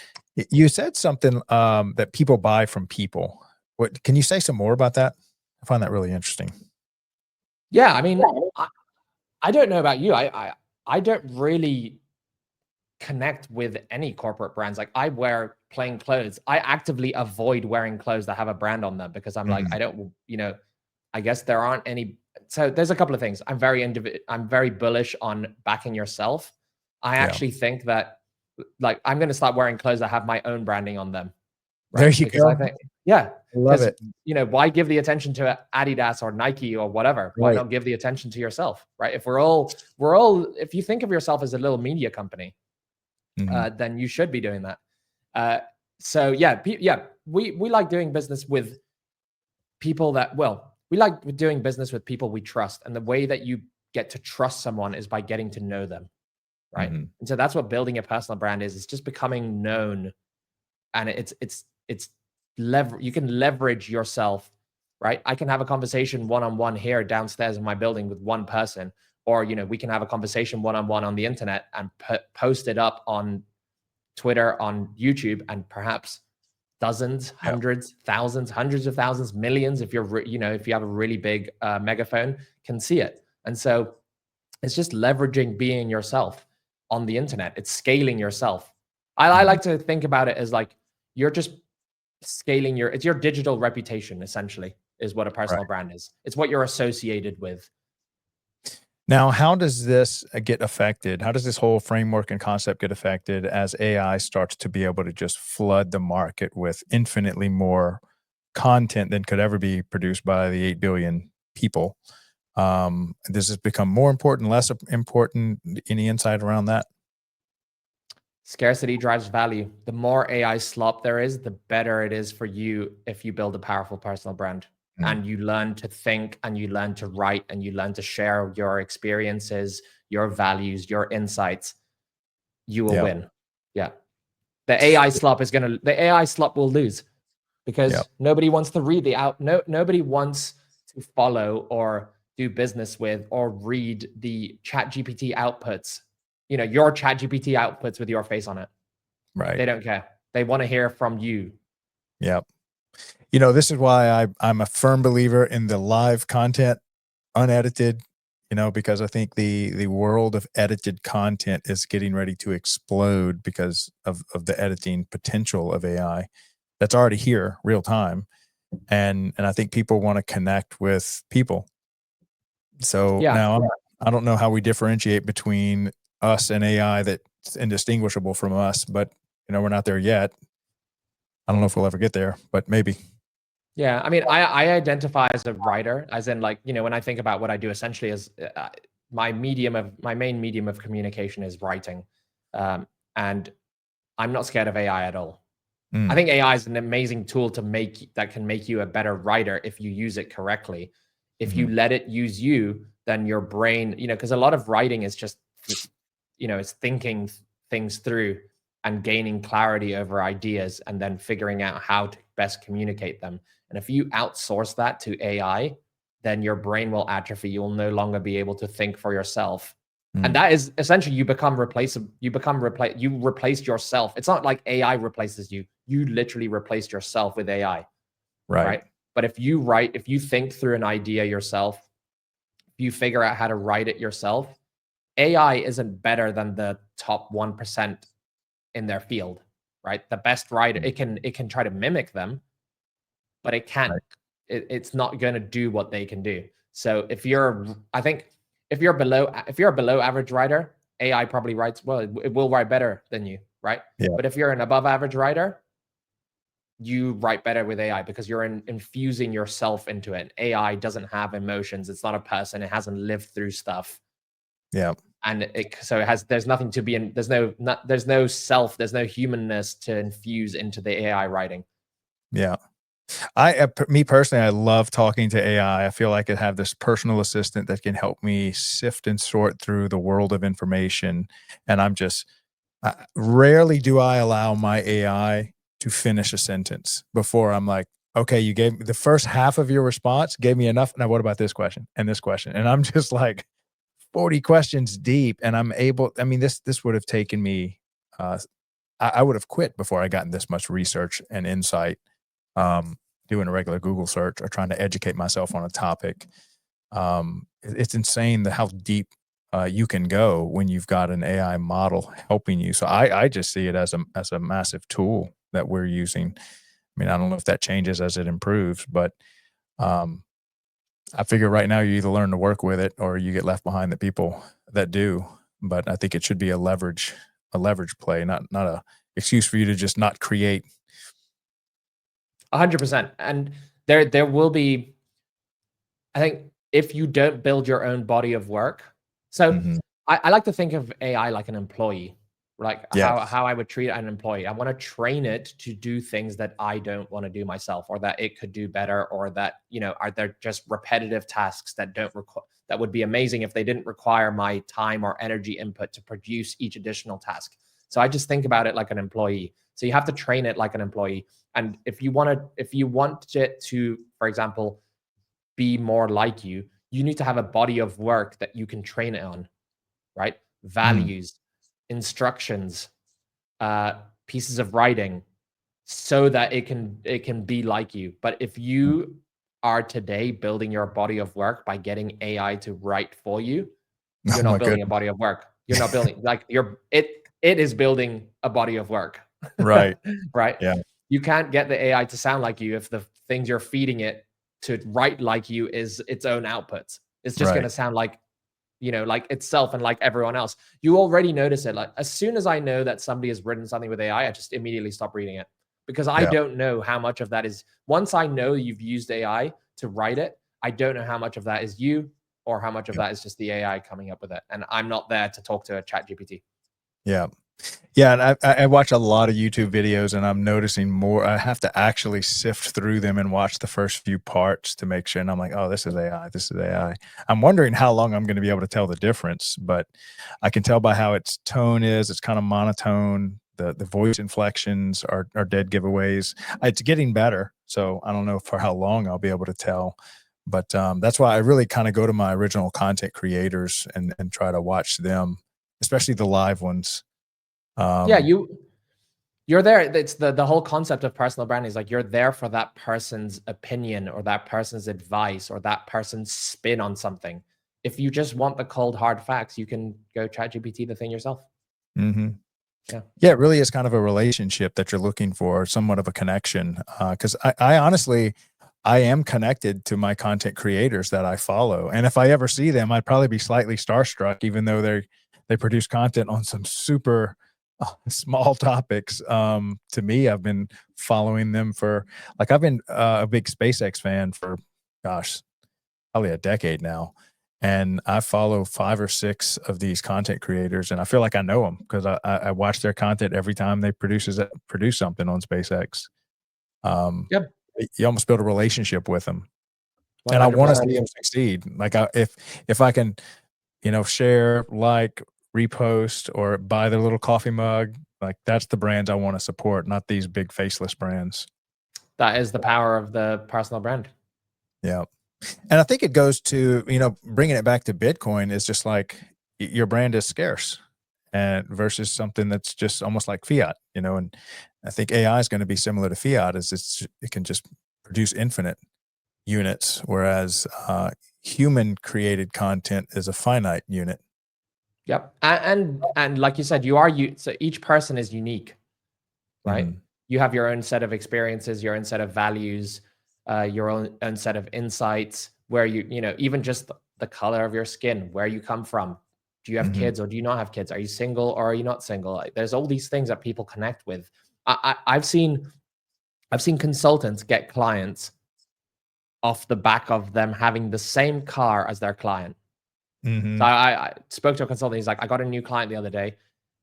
You said something that people buy from people. What can you say some more about that? I find that really interesting. Yeah, I mean, I don't know about you. I don't really connect with any corporate brands. Like I wear plain clothes. I actively avoid wearing clothes that have a brand on them because I'm like, I don't, I guess there aren't any. So there's a couple of things. I'm very bullish on backing yourself. I actually think that like I'm going to start wearing clothes that have my own branding on them. Right? There you go. I think, I love it. Why give the attention to Adidas or Nike or whatever? Why not give the attention to yourself, right? If we're all, if you think of yourself as a little media company, then you should be doing that. So we like doing business with people that, we like doing business with people we trust. And the way that you get to trust someone is by getting to know them, right? And so that's what building a personal brand is. It's just becoming known, and you can leverage yourself, right? I can have a conversation one-on-one here downstairs in my building with one person, or, we can have a conversation one-on-one on the internet and post it up on Twitter, on YouTube, and perhaps dozens, hundreds, thousands, hundreds of thousands, millions, if you're, if you have a really big megaphone, can see it. And so it's just leveraging being yourself on the internet. It's scaling yourself. I like to think about it as like, you're just scaling it's your digital reputation, essentially, is what a personal brand is. It's what you're associated with. Now, how does this get affected? How does this whole framework and concept get affected as AI starts to be able to just flood the market with infinitely more content than could ever be produced by the 8 billion people? Does this become more important, less important? Any insight around that? Scarcity drives value. The more AI slop there is, the better it is for you if you build a powerful personal brand. and you learn to think and you learn to write and you learn to share your experiences, your values, your insights, you will win. Yeah. The AI slop will lose because nobody wants to read nobody wants to follow or do business with or read the ChatGPT outputs, your ChatGPT outputs with your face on it. Right. They don't care. They want to hear from you. Yep. This is why I'm a firm believer in the live content, unedited, because I think the world of edited content is getting ready to explode because of the editing potential of AI that's already here real time. And I think people want to connect with people. So now I don't know how we differentiate between us and AI that's indistinguishable from us, but we're not there yet. I don't know if we'll ever get there, but maybe. Yeah, I mean, I identify as a writer, as in when I think about what I do, essentially is my main medium of communication is writing, and I'm not scared of AI at all. I think AI is an amazing tool that can make you a better writer if you use it correctly. If you let it use you, then your brain, because a lot of writing is just, it's thinking things through and gaining clarity over ideas and then figuring out how to best communicate them. And if you outsource that to AI, then your brain will atrophy. You will no longer be able to think for yourself. And that is essentially you replaced yourself. It's not like AI replaces you. You literally replaced yourself with AI. Right. But if you think through an idea yourself, if you figure out how to write it yourself, AI isn't better than the top 1% in their field, right? The best writer, it can try to mimic them, but it can't, it's not going to do what they can do. So if you're a below average writer, AI probably writes, well, it will write better than you, right? Yeah. But if you're an above average writer, you write better with AI because you're infusing yourself into it. AI doesn't have emotions. It's not a person. It hasn't lived through stuff. Yeah. And there's nothing to be in, there's no self, there's no humanness to infuse into the AI writing. Yeah. Me personally, I love talking to AI. I feel like I have this personal assistant that can help me sift and sort through the world of information. And rarely do I allow my AI to finish a sentence before I'm like, okay, you gave me the first half of your response, gave me enough. Now, what about this question and this question? And I'm just like 40 questions deep, and this would have taken me, I would have quit before I gotten this much research and insight, doing a regular Google search or trying to educate myself on a topic. It's insane how deep you can go when you've got an AI model helping you. So I just see it as a massive tool that we're using. I mean, I don't know if that changes as it improves, but I figure right now you either learn to work with it or you get left behind the people that do. But I think it should be a leverage play, not a excuse for you to just not create. 100%. And there will be, I think, if you don't build your own body of work. So I like to think of AI like an employee, like how I would treat an employee. I want to train it to do things that I don't want to do myself, or that it could do better, or that, are there just repetitive tasks that that would be amazing if they didn't require my time or energy input to produce each additional task. So I just think about it like an employee. So you have to train it like an employee. And if you want it to, for example, be more like you need to have a body of work that you can train it on, right? Values, instructions, pieces of writing, so that it can be like you. But if you are today building your body of work by getting AI to write for you, you're not building a body of work. You're not building it is building a body of work. Right. Right. Yeah. You can't get the AI to sound like you if the things you're feeding it to write like you is its own outputs. It's just going to sound like, like itself and like everyone else. You already notice it. Like, as soon as I know that somebody has written something with AI, I just immediately stop reading it, because I don't know how much of that is, once I know you've used AI to write it, I don't know how much of that is you or how much of that is just the AI coming up with it. And I'm not there to talk to a chat GPT. Yeah. Yeah, and I watch a lot of YouTube videos, and I'm noticing more. I have to actually sift through them and watch the first few parts to make sure. And I'm like, oh, this is AI. This is AI. I'm wondering how long I'm going to be able to tell the difference, but I can tell by how its tone is. It's kind of monotone. The voice inflections are dead giveaways. It's getting better, so I don't know for how long I'll be able to tell. But that's why I really kind of go to my original content creators and try to watch them, especially the live ones. Yeah, you're there. It's the whole concept of personal branding is like you're there for that person's opinion or that person's advice or that person's spin on something. If you just want the cold hard facts, you can go ChatGPT the thing yourself. Mm-hmm. Yeah. Yeah, it really is kind of a relationship that you're looking for, somewhat of a connection. Because I honestly, I am connected to my content creators that I follow, and if I ever see them, I'd probably be slightly starstruck, even though they produce content on some super small topics. To me, I've been following them for like I've been a big SpaceX fan for, gosh, probably a decade now. And I follow 5 or 6 of these content creators, and I feel like I know them because I watch their content every time they produce something on SpaceX. Yep. You almost build a relationship with them, and I want to 100%. see them succeed. Like if I can, share, like, repost, or buy their little coffee mug, like that's the brands I want to support, not these big faceless brands. That is the power of the personal brand. Yeah. And I think it goes to, bringing it back to Bitcoin is just like your brand is scarce and versus something that's just almost like fiat, and I think AI is going to be similar to fiat is it can just produce infinite units, whereas human created content is a finite unit. Yep. And like you said, so each person is unique, right? Mhm. You have your own set of experiences, your own set of values, your own set of insights, where even just the color of your skin, where you come from. Do you have Mhm. kids or do you not have kids? Are you single or are you not single? Like, there's all these things that people connect with. I've seen consultants get clients off the back of them having the same car as their client. So Mhm. I spoke to a consultant. He's like, I got a new client the other day,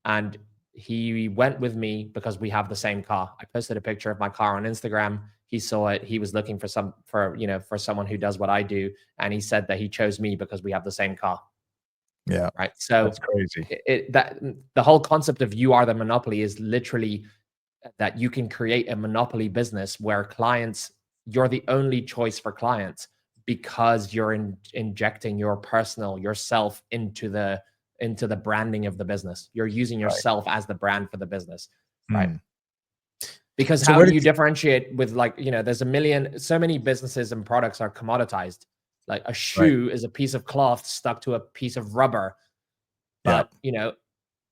and he went with me because we have the same car. I posted a picture of my car on Instagram. He saw it. He was looking for someone who does what I do, and he said that he chose me because we have the same car. Yeah. Right. So That's crazy. the whole concept of you are the monopoly is literally that you can create a monopoly business where you're the only choice for clients because you're injecting yourself into the branding of the business. You're using yourself as the brand for the business, right? Mm. Because So how where do did you differentiate with, like, there's so many businesses and products are commoditized. Like a shoe is a piece of cloth stuck to a piece of rubber, Yeah. but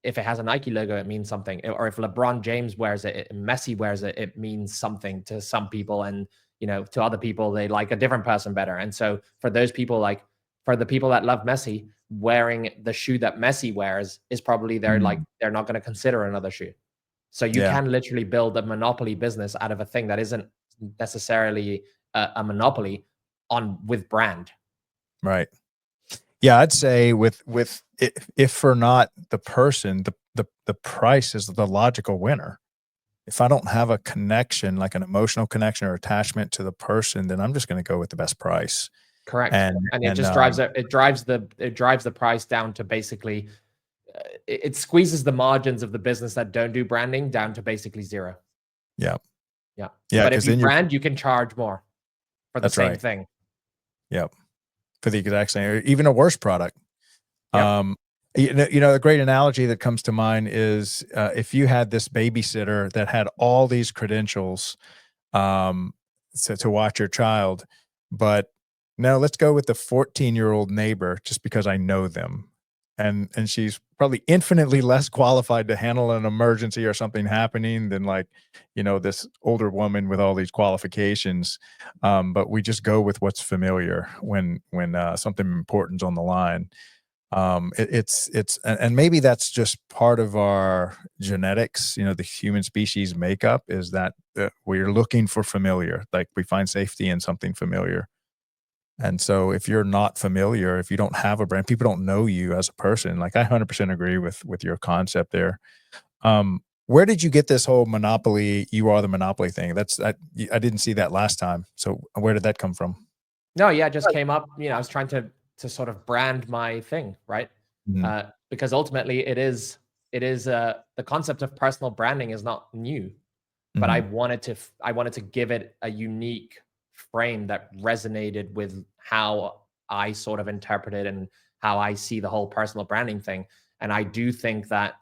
if it has a Nike logo, it means something. Or if LeBron James wears it, Messi wears it, it means something to some people. And, to other people, they like a different person better. And so for those people, like for the people that love Messi, wearing the shoe that Messi wears is probably they're Mm. not going to consider another shoe. So you Yeah. can literally build a monopoly business out of a thing that isn't necessarily a monopoly with brand. Right. Yeah, I'd say if for not the person, the price is the logical winner. If I don't have a connection, like an emotional connection or attachment to the person, then I'm just going to go with the best price. Correct. And It just drives the price down to basically it squeezes the margins of the business that don't do branding down to basically zero. yeah, Yeah. yeah, But if because you then brand, you can charge more for the that's same right. thing. Yep, for the exact same, or even a worse product. Yep. A great analogy that comes to mind is if you had this babysitter that had all these credentials to watch your child, but now let's go with the 14-year-old neighbor just because I know them. And she's probably infinitely less qualified to handle an emergency or something happening than this older woman with all these qualifications. But we just go with what's familiar when something important's on the line. And maybe that's just part of our genetics, the human species makeup is that we're looking for familiar, like we find safety in something familiar. And so if you're not familiar, if you don't have a brand, people don't know you as a person. Like I 100% agree with your concept there. Where did you get this whole monopoly? You are the monopoly thing. I didn't see that last time. So where did that come from? No, yeah, it just came up. I was trying to sort of brand my thing, right? Mhm. Because ultimately, it is the concept of personal branding is not new, but I Mhm. wanted to give it a unique frame that resonated with how I sort of interpreted and how I see the whole personal branding thing. And I do think that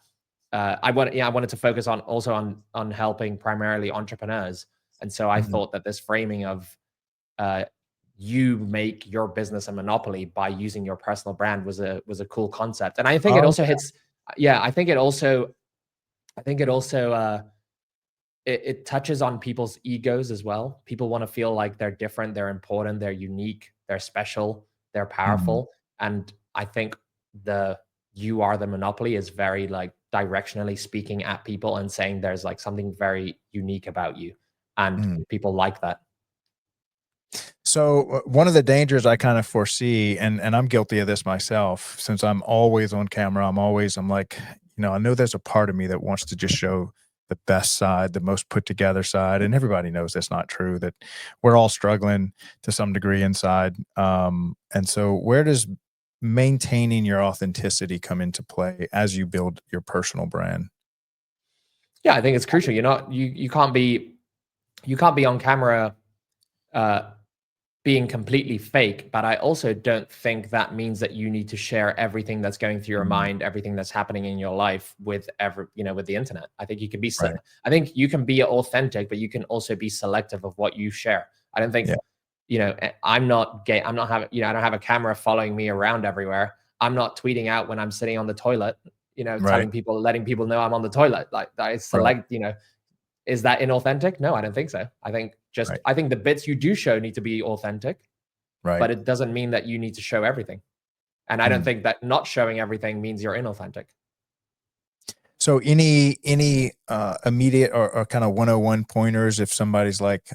I wanted to focus on helping primarily entrepreneurs. And so I Mhm. thought that this framing of uh, you make your business a monopoly by using your personal brand was a cool concept. And I think it Oh, also hits. Yeah, I think it also it touches on people's egos as well. People want to feel like they're different, they're important, they're unique, they're special, they're mhm. powerful. And I think the you are the monopoly is very like directionally speaking at people and saying there's like something very unique about you. And Mm. people like that. So one of the dangers I kind of foresee, and I'm guilty of this myself, since I'm always on camera, I'm like, I know there's a part of me that wants to just show the best side, the most put together side. And everybody knows that's not true, that we're all struggling to some degree inside. And so where does maintaining your authenticity come into play as you build your personal brand? Yeah, I think it's crucial. You can't be on camera uh being completely fake, but I also don't think that means that you need to share everything that's going through your Mm, mind, everything that's happening in your life with with the internet. I think you can be right. I think you can be authentic, but you can also be selective of what you share. I don't think, Yeah. I'm not gay. I'm not having, I don't have a camera following me around everywhere. I'm not tweeting out when I'm sitting on the toilet, Right. letting people know I'm on the toilet. Like I Right. select, is that inauthentic? No, I don't think so. Right. I think the bits you do show need to be authentic, Right. but it doesn't mean that you need to show everything. And I don't Mm. think that not showing everything means you're inauthentic. So any immediate or kind of 101 pointers if somebody's like,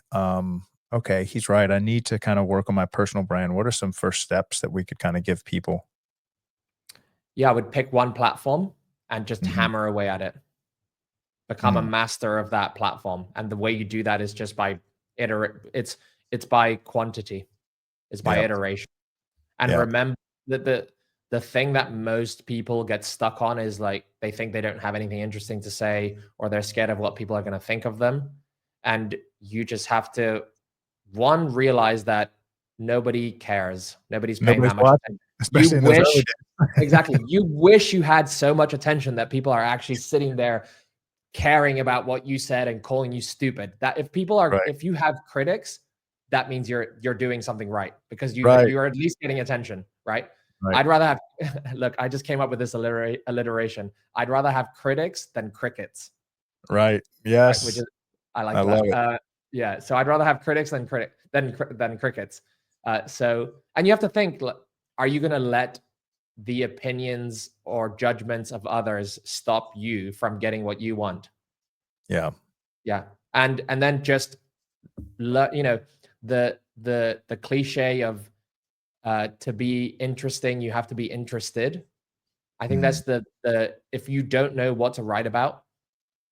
okay, he's right. I need to kind of work on my personal brand. What are some first steps that we could kind of give people? Yeah, I would pick one platform and just Mhm. hammer away at it. Become a Mm. master of that platform. And the way you do that is just by iterate. It's by quantity. It's by Yeah. iteration. And Yeah. remember that the thing that most people get stuck on is like they think they don't have anything interesting to say, or they're scared of what people are going to think of them. And you just have to, one, realize that nobody cares. Nobody's paying Nobody's that much watching, attention. You especially in those early wish, days. exactly, you wish you had so much attention that people are actually sitting there caring about what you said and calling you stupid. That Right. if you have critics, that means you're doing something right, because Right. you're at least getting attention, right? Right. I'd rather have look, I just came up with this alliteration. I'd rather have critics than crickets, Right. right? Which Yes. is, I I like love that. it. Yeah, so I'd rather have critics than crickets. And you have to think, are you going to let the opinions or judgments of others stop you from getting what you want? Yeah. Yeah. And then just the cliche of to be interesting you have to be interested. I think Mm. that's the if you don't know what to write about,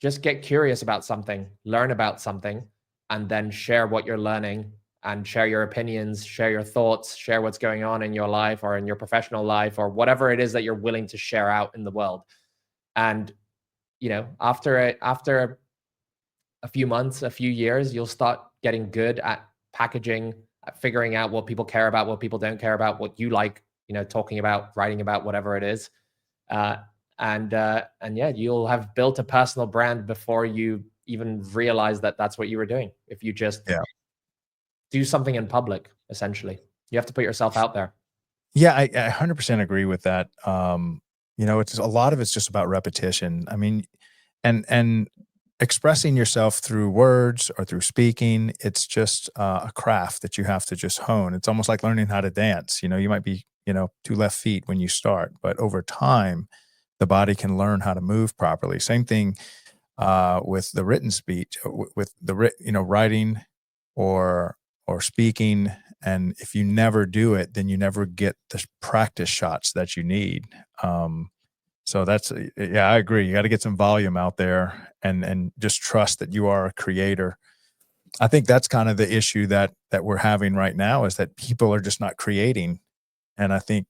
just get curious about something, learn about something, and then share what you're learning, and share your opinions, share your thoughts, share what's going on in your life or in your professional life or whatever it is that you're willing to share out in the world. And after a few months, a few years, you'll start getting good at packaging, at figuring out what people care about, what people don't care about, what you like, talking about, writing about, whatever it is. Uh, and yeah, you'll have built a personal brand before you even realize that that's what you were doing. If you just Yeah. do something in public, essentially, you have to put yourself out there. Yeah, I 100% agree with that. It's a lot of it's just about repetition. I mean, and expressing yourself through words or through speaking, it's just a craft that you have to just hone. It's almost like learning how to dance. You might be, 2 left feet when you start, but over time, the body can learn how to move properly. Same thing with the written speech, with the writing or speaking. And if you never do it, then you never get the practice shots that you need. Um, So that's, yeah, I agree. You got to get some volume out there and just trust that you are a creator. I think that's kind of the issue that we're having right now, is that people are just not creating. And I think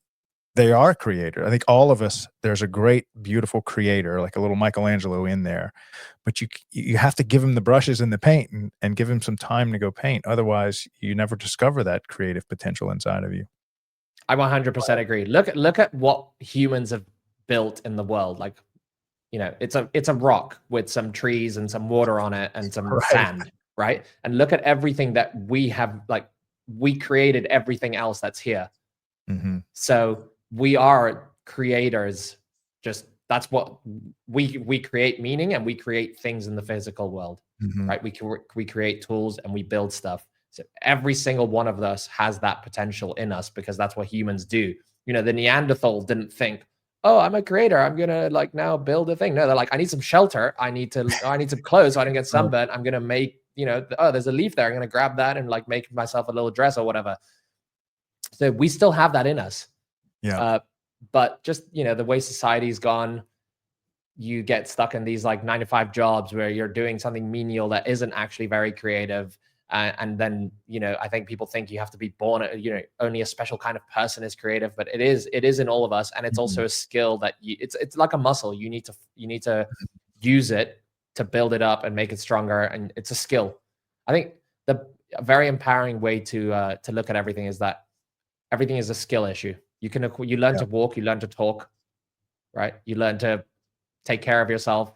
they are creator. I think all of us, there's a great, beautiful creator, like a little Michelangelo in there, but you have to give him the brushes and the paint and give him some time to go paint. Otherwise you never discover that creative potential inside of you. I 100% agree. Look at what humans have built in the world. Like, you know, it's a rock with some trees and some water on it and some Right. sand, right? And look at everything that we have, like, we created everything else that's here. Mm-hmm. So we are creators. Just that's what we create meaning, and we create things in the physical world, Mm-hmm. right? We create tools and we build stuff. So every single one of us has that potential in us, because that's what humans do. You know, the Neanderthal didn't think, oh, I'm a creator, I'm gonna like now build a thing. No, they're like, I need some shelter, I need some clothes so I don't get sunburned. I'm gonna make, you know, oh, there's a leaf there, I'm gonna grab that and like make myself a little dress or whatever. So we still have that in us. Yeah. But just, you know, the way society's gone, you get stuck in these like 9-to-5 jobs where you're doing something menial that isn't actually very creative. And then, you know, I think people think you have to be born, you know, only a special kind of person is creative, but it is in all of us. And it's also a skill that it's like a muscle. You need to use it to build it up and make it stronger. And it's a skill. I think a very empowering way to look at everything is that everything is a skill issue. You learn to walk, you learn to talk, right? You learn to take care of yourself,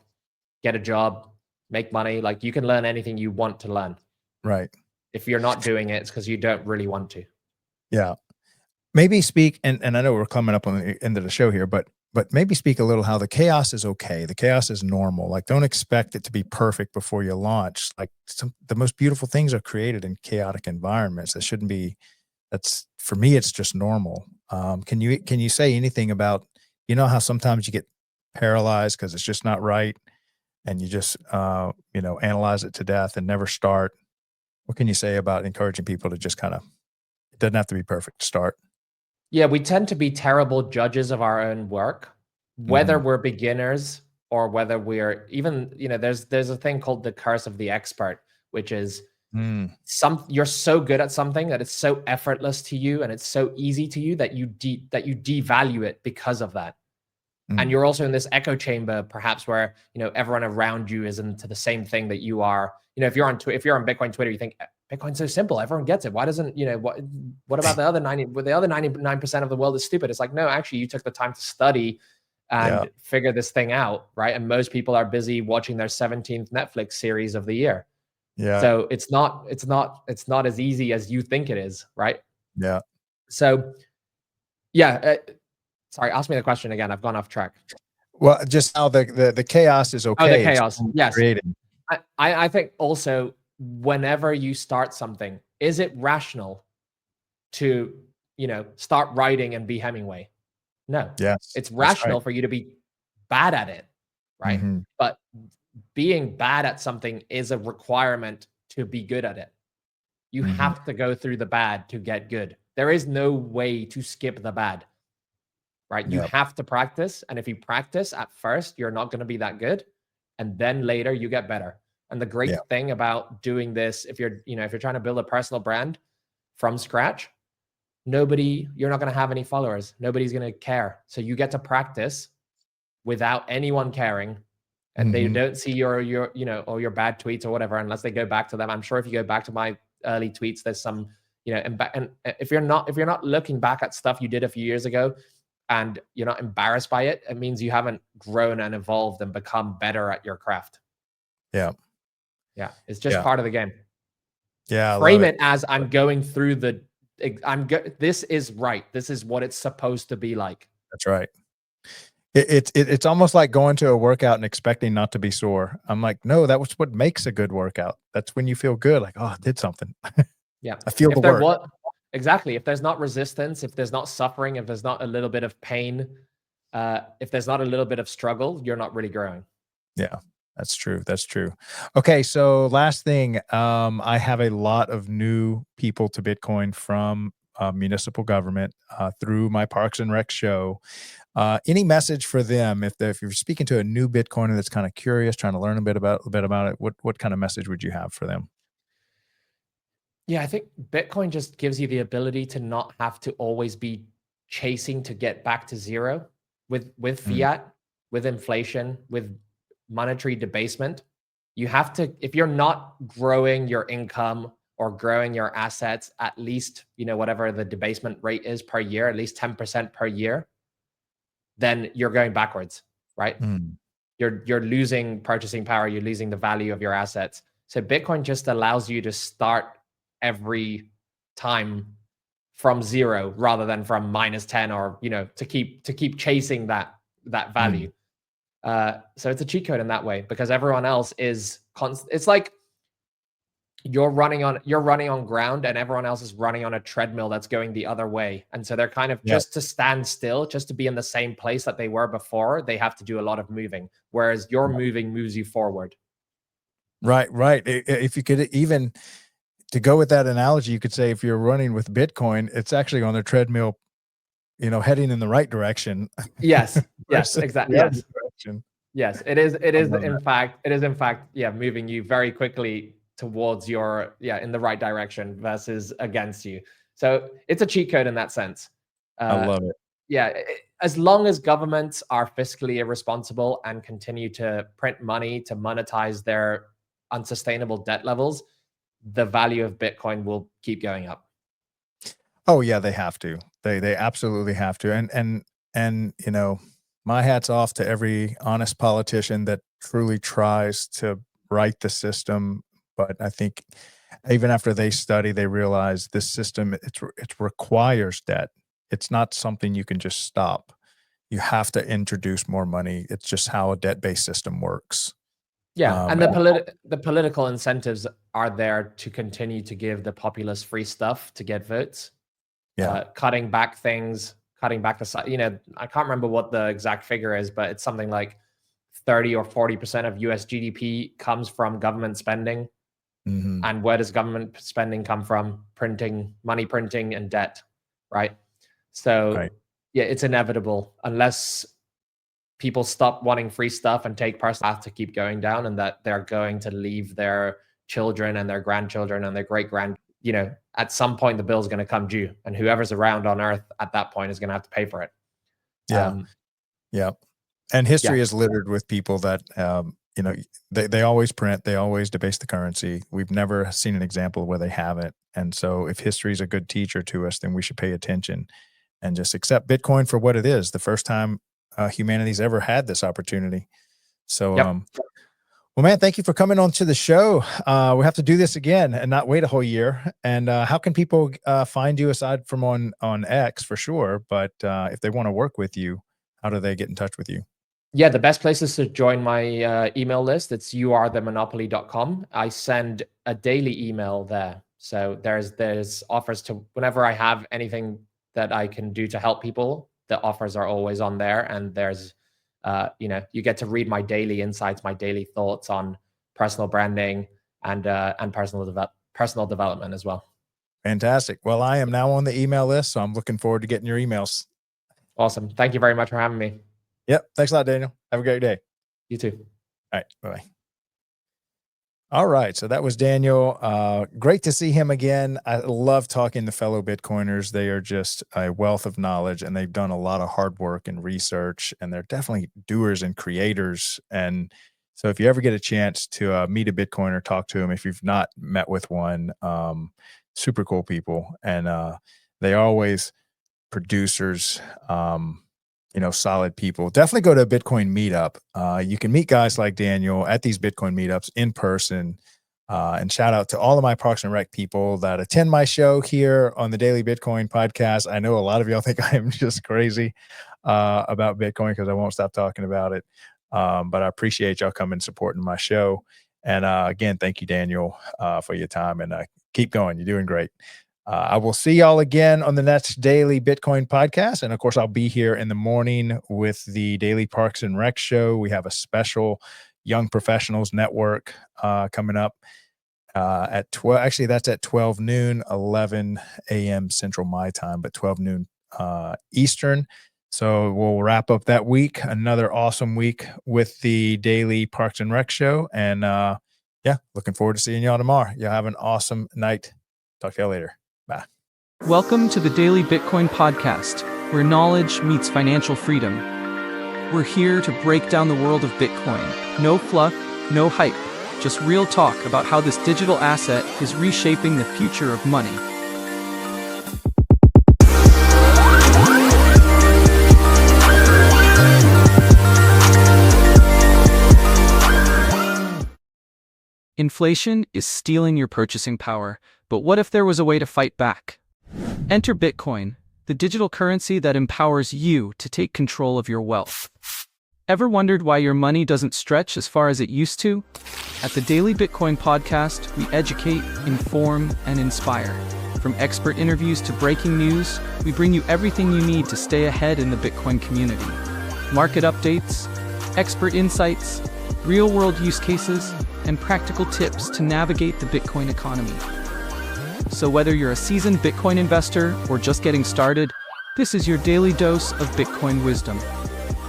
get a job, make money. Like, you can learn anything you want to learn. Right. If you're not doing it, it's because you don't really want to. Yeah. Maybe speak, and I know we're coming up on the end of the show here, but maybe speak a little how the chaos is okay. The chaos is normal. Like, don't expect it to be perfect before you launch. Like, the most beautiful things are created in chaotic environments. That shouldn't be, that's, for me, it's just normal. Can you say anything about, you know, how sometimes you get paralyzed because it's just not right, and you just, you know, analyze it to death and never start? What can you say about encouraging people to just kind of, it doesn't have to be perfect to start? Yeah, we tend to be terrible judges of our own work, whether we're beginners or whether we're even, you know, there's a thing called the curse of the expert, which is you're so good at something that it's so effortless to you and it's so easy to you that you devalue it because of that. And you're also in this echo chamber, perhaps, where, you know, everyone around you is into the same thing that you are. You know, if you're on Bitcoin Twitter, you think Bitcoin's so simple, everyone gets it. Why doesn't, you know, what about the other 99% of the world is stupid? It's like, no, actually, you took the time to study and figure this thing out, right? And most people are busy watching their 17th Netflix series of the year. Yeah. So it's not as easy as you think it is, right? Yeah. So yeah. Sorry, ask me the question again. I've gone off track. Well, just how the chaos is okay. Oh, the chaos. Yes. Created. I think also, whenever you start something, is it rational to, you know, start writing and be Hemingway? No. Yes. It's rational for you to be bad at it, right? But being bad at something is a requirement to be good at it. You have to go through the bad to get good. There is no way to skip the bad. Right? You have to practice. And if you practice at first, you're not going to be that good. And then later you get better. And the great thing about doing this, if you're trying to build a personal brand from scratch, you're not going to have any followers. Nobody's going to care. So you get to practice without anyone caring. And they don't see your, you know, or your bad tweets or whatever, unless they go back to them. I'm sure if you go back to my early tweets, there's some, you know, and if you're not looking back at stuff you did a few years ago, and you're not embarrassed by it, it means you haven't grown and evolved and become better at your craft. Yeah. Yeah. It's just part of the game. Yeah. Frame it as I'm going through this is right. This is what it's supposed to be like. That's right. It's almost like going to a workout and expecting not to be sore. I'm like, no, that was what makes a good workout. That's when you feel good. Like, oh, I did something. Yeah. I feel the work. Exactly. If there's not resistance, if there's not suffering, if there's not a little bit of pain, if there's not a little bit of struggle, you're not really growing. Yeah, that's true. That's true. Okay. So last thing, I have a lot of new people to Bitcoin from municipal government through my Parks and Rec show. Any message for them if you're speaking to a new Bitcoiner that's kind of curious, trying to learn a bit about it? What kind of message would you have for them? Yeah, I think Bitcoin just gives you the ability to not have to always be chasing to get back to zero with fiat, with inflation, with monetary debasement. You have to, if you're not growing your income or growing your assets at least, whatever the debasement rate is per year, at least 10% per year, then you're going backwards, right? Mm. You're losing purchasing power, you're losing the value of your assets. So Bitcoin just allows you to start every time from zero rather than from -10, or to keep chasing that value. So it's a cheat code in that way, because everyone else is it's like you're running on ground and everyone else is running on a treadmill that's going the other way. And so they're kind of just to stand still, just to be in the same place that they were before, they have to do a lot of moving, whereas your moving moves you forward. Right. If you could even, to go with that analogy, you could say if you're running with Bitcoin, it's actually on the treadmill, heading in the right direction. Yes. Yes, exactly. Yes. Direction. Yes, it is. It is in fact, yeah, moving you very quickly towards in the right direction versus against you. So it's a cheat code in that sense. I love it. Yeah, as long as governments are fiscally irresponsible and continue to print money to monetize their unsustainable debt levels, the value of Bitcoin will keep going up. Oh yeah, they have to. They absolutely have to. And my hat's off to every honest politician that truly tries to right the system. But I think even after they study, they realize this system, it requires debt. It's not something you can just stop. You have to introduce more money. It's just how a debt-based system works. Yeah, and the political incentives are there to continue to give the populace free stuff to get votes. Yeah. Cutting back the I can't remember what the exact figure is, but it's something like 30 or 40% of US GDP comes from government spending. Mm-hmm. And where does government spending come from? Money printing and debt, right? So Right. yeah, it's inevitable unless people stop wanting free stuff and take personal path to keep going down, and that they're going to leave their children and their grandchildren and their great-grand, at some point the bill's going to come due, and whoever's around on earth at that point is going to have to pay for it. Yeah. Yeah. And history is littered with people that, they always print, they always debase the currency. We've never seen an example where they haven't. And so if history is a good teacher to us, then we should pay attention and just accept Bitcoin for what it is. The first time humanity's ever had this opportunity. So, well, man, thank you for coming on to the show. We have to do this again and not wait a whole year. And how can people find you aside from on X for sure? But if they want to work with you, how do they get in touch with you? Yeah, the best place is to join my email list. It's youarethemonopoly.com. I send a daily email there. So there's offers to whenever I have anything that I can do to help people, the offers are always on there. And there's, you get to read my daily insights, my daily thoughts on personal branding and personal development as well. Fantastic. Well, I am now on the email list, so I'm looking forward to getting your emails. Awesome. Thank you very much for having me. Yep. Thanks a lot, Daniel. Have a great day. You too. All right. Bye. All right. So that was Daniel. Great to see him again. I love talking to fellow Bitcoiners. They are just a wealth of knowledge, and they've done a lot of hard work and research, and they're definitely doers and creators. And so if you ever get a chance to meet a Bitcoiner, talk to them. If you've not met with one, super cool people. And they are always producers, solid people. Definitely go to a Bitcoin meetup. You can meet guys like Daniel at these Bitcoin meetups in person. And shout out to all of my Parks and Rec people that attend my show here on the Daily Bitcoin podcast. I know a lot of y'all think I am just crazy about Bitcoin because I won't stop talking about it. But I appreciate y'all coming and supporting my show. And again, thank you, Daniel, for your time, and keep going. You're doing great. I will see y'all again on the next Daily Bitcoin podcast. And of course, I'll be here in the morning with the Daily Parks and Rec show. We have a special Young Professionals Network coming up at 12. Actually, that's at 12 noon, 11 a.m. Central my time, but 12 noon Eastern. So we'll wrap up that week. Another awesome week with the daily Parks and Rec show. And yeah, looking forward to seeing y'all tomorrow. Y'all have an awesome night. Talk to y'all later. Bye. Welcome to the Daily Bitcoin Podcast, where knowledge meets financial freedom. We're here to break down the world of Bitcoin. No fluff, no hype, just real talk about how this digital asset is reshaping the future of money. Inflation is stealing your purchasing power, but what if there was a way to fight back? Enter Bitcoin, the digital currency that empowers you to take control of your wealth. Ever wondered why your money doesn't stretch as far as it used to? At the Daily Bitcoin Podcast, we educate, inform, and inspire. From expert interviews to breaking news, we bring you everything you need to stay ahead in the Bitcoin community. Market updates, expert insights, real-world use cases, and practical tips to navigate the Bitcoin economy. So whether you're a seasoned Bitcoin investor or just getting started, this is your daily dose of Bitcoin wisdom.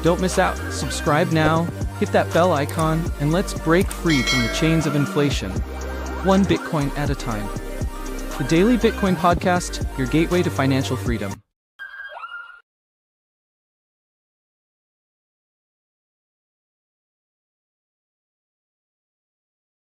Don't miss out. Subscribe now, hit that bell icon, and let's break free from the chains of inflation, one Bitcoin at a time. The Daily Bitcoin Podcast, your gateway to financial freedom.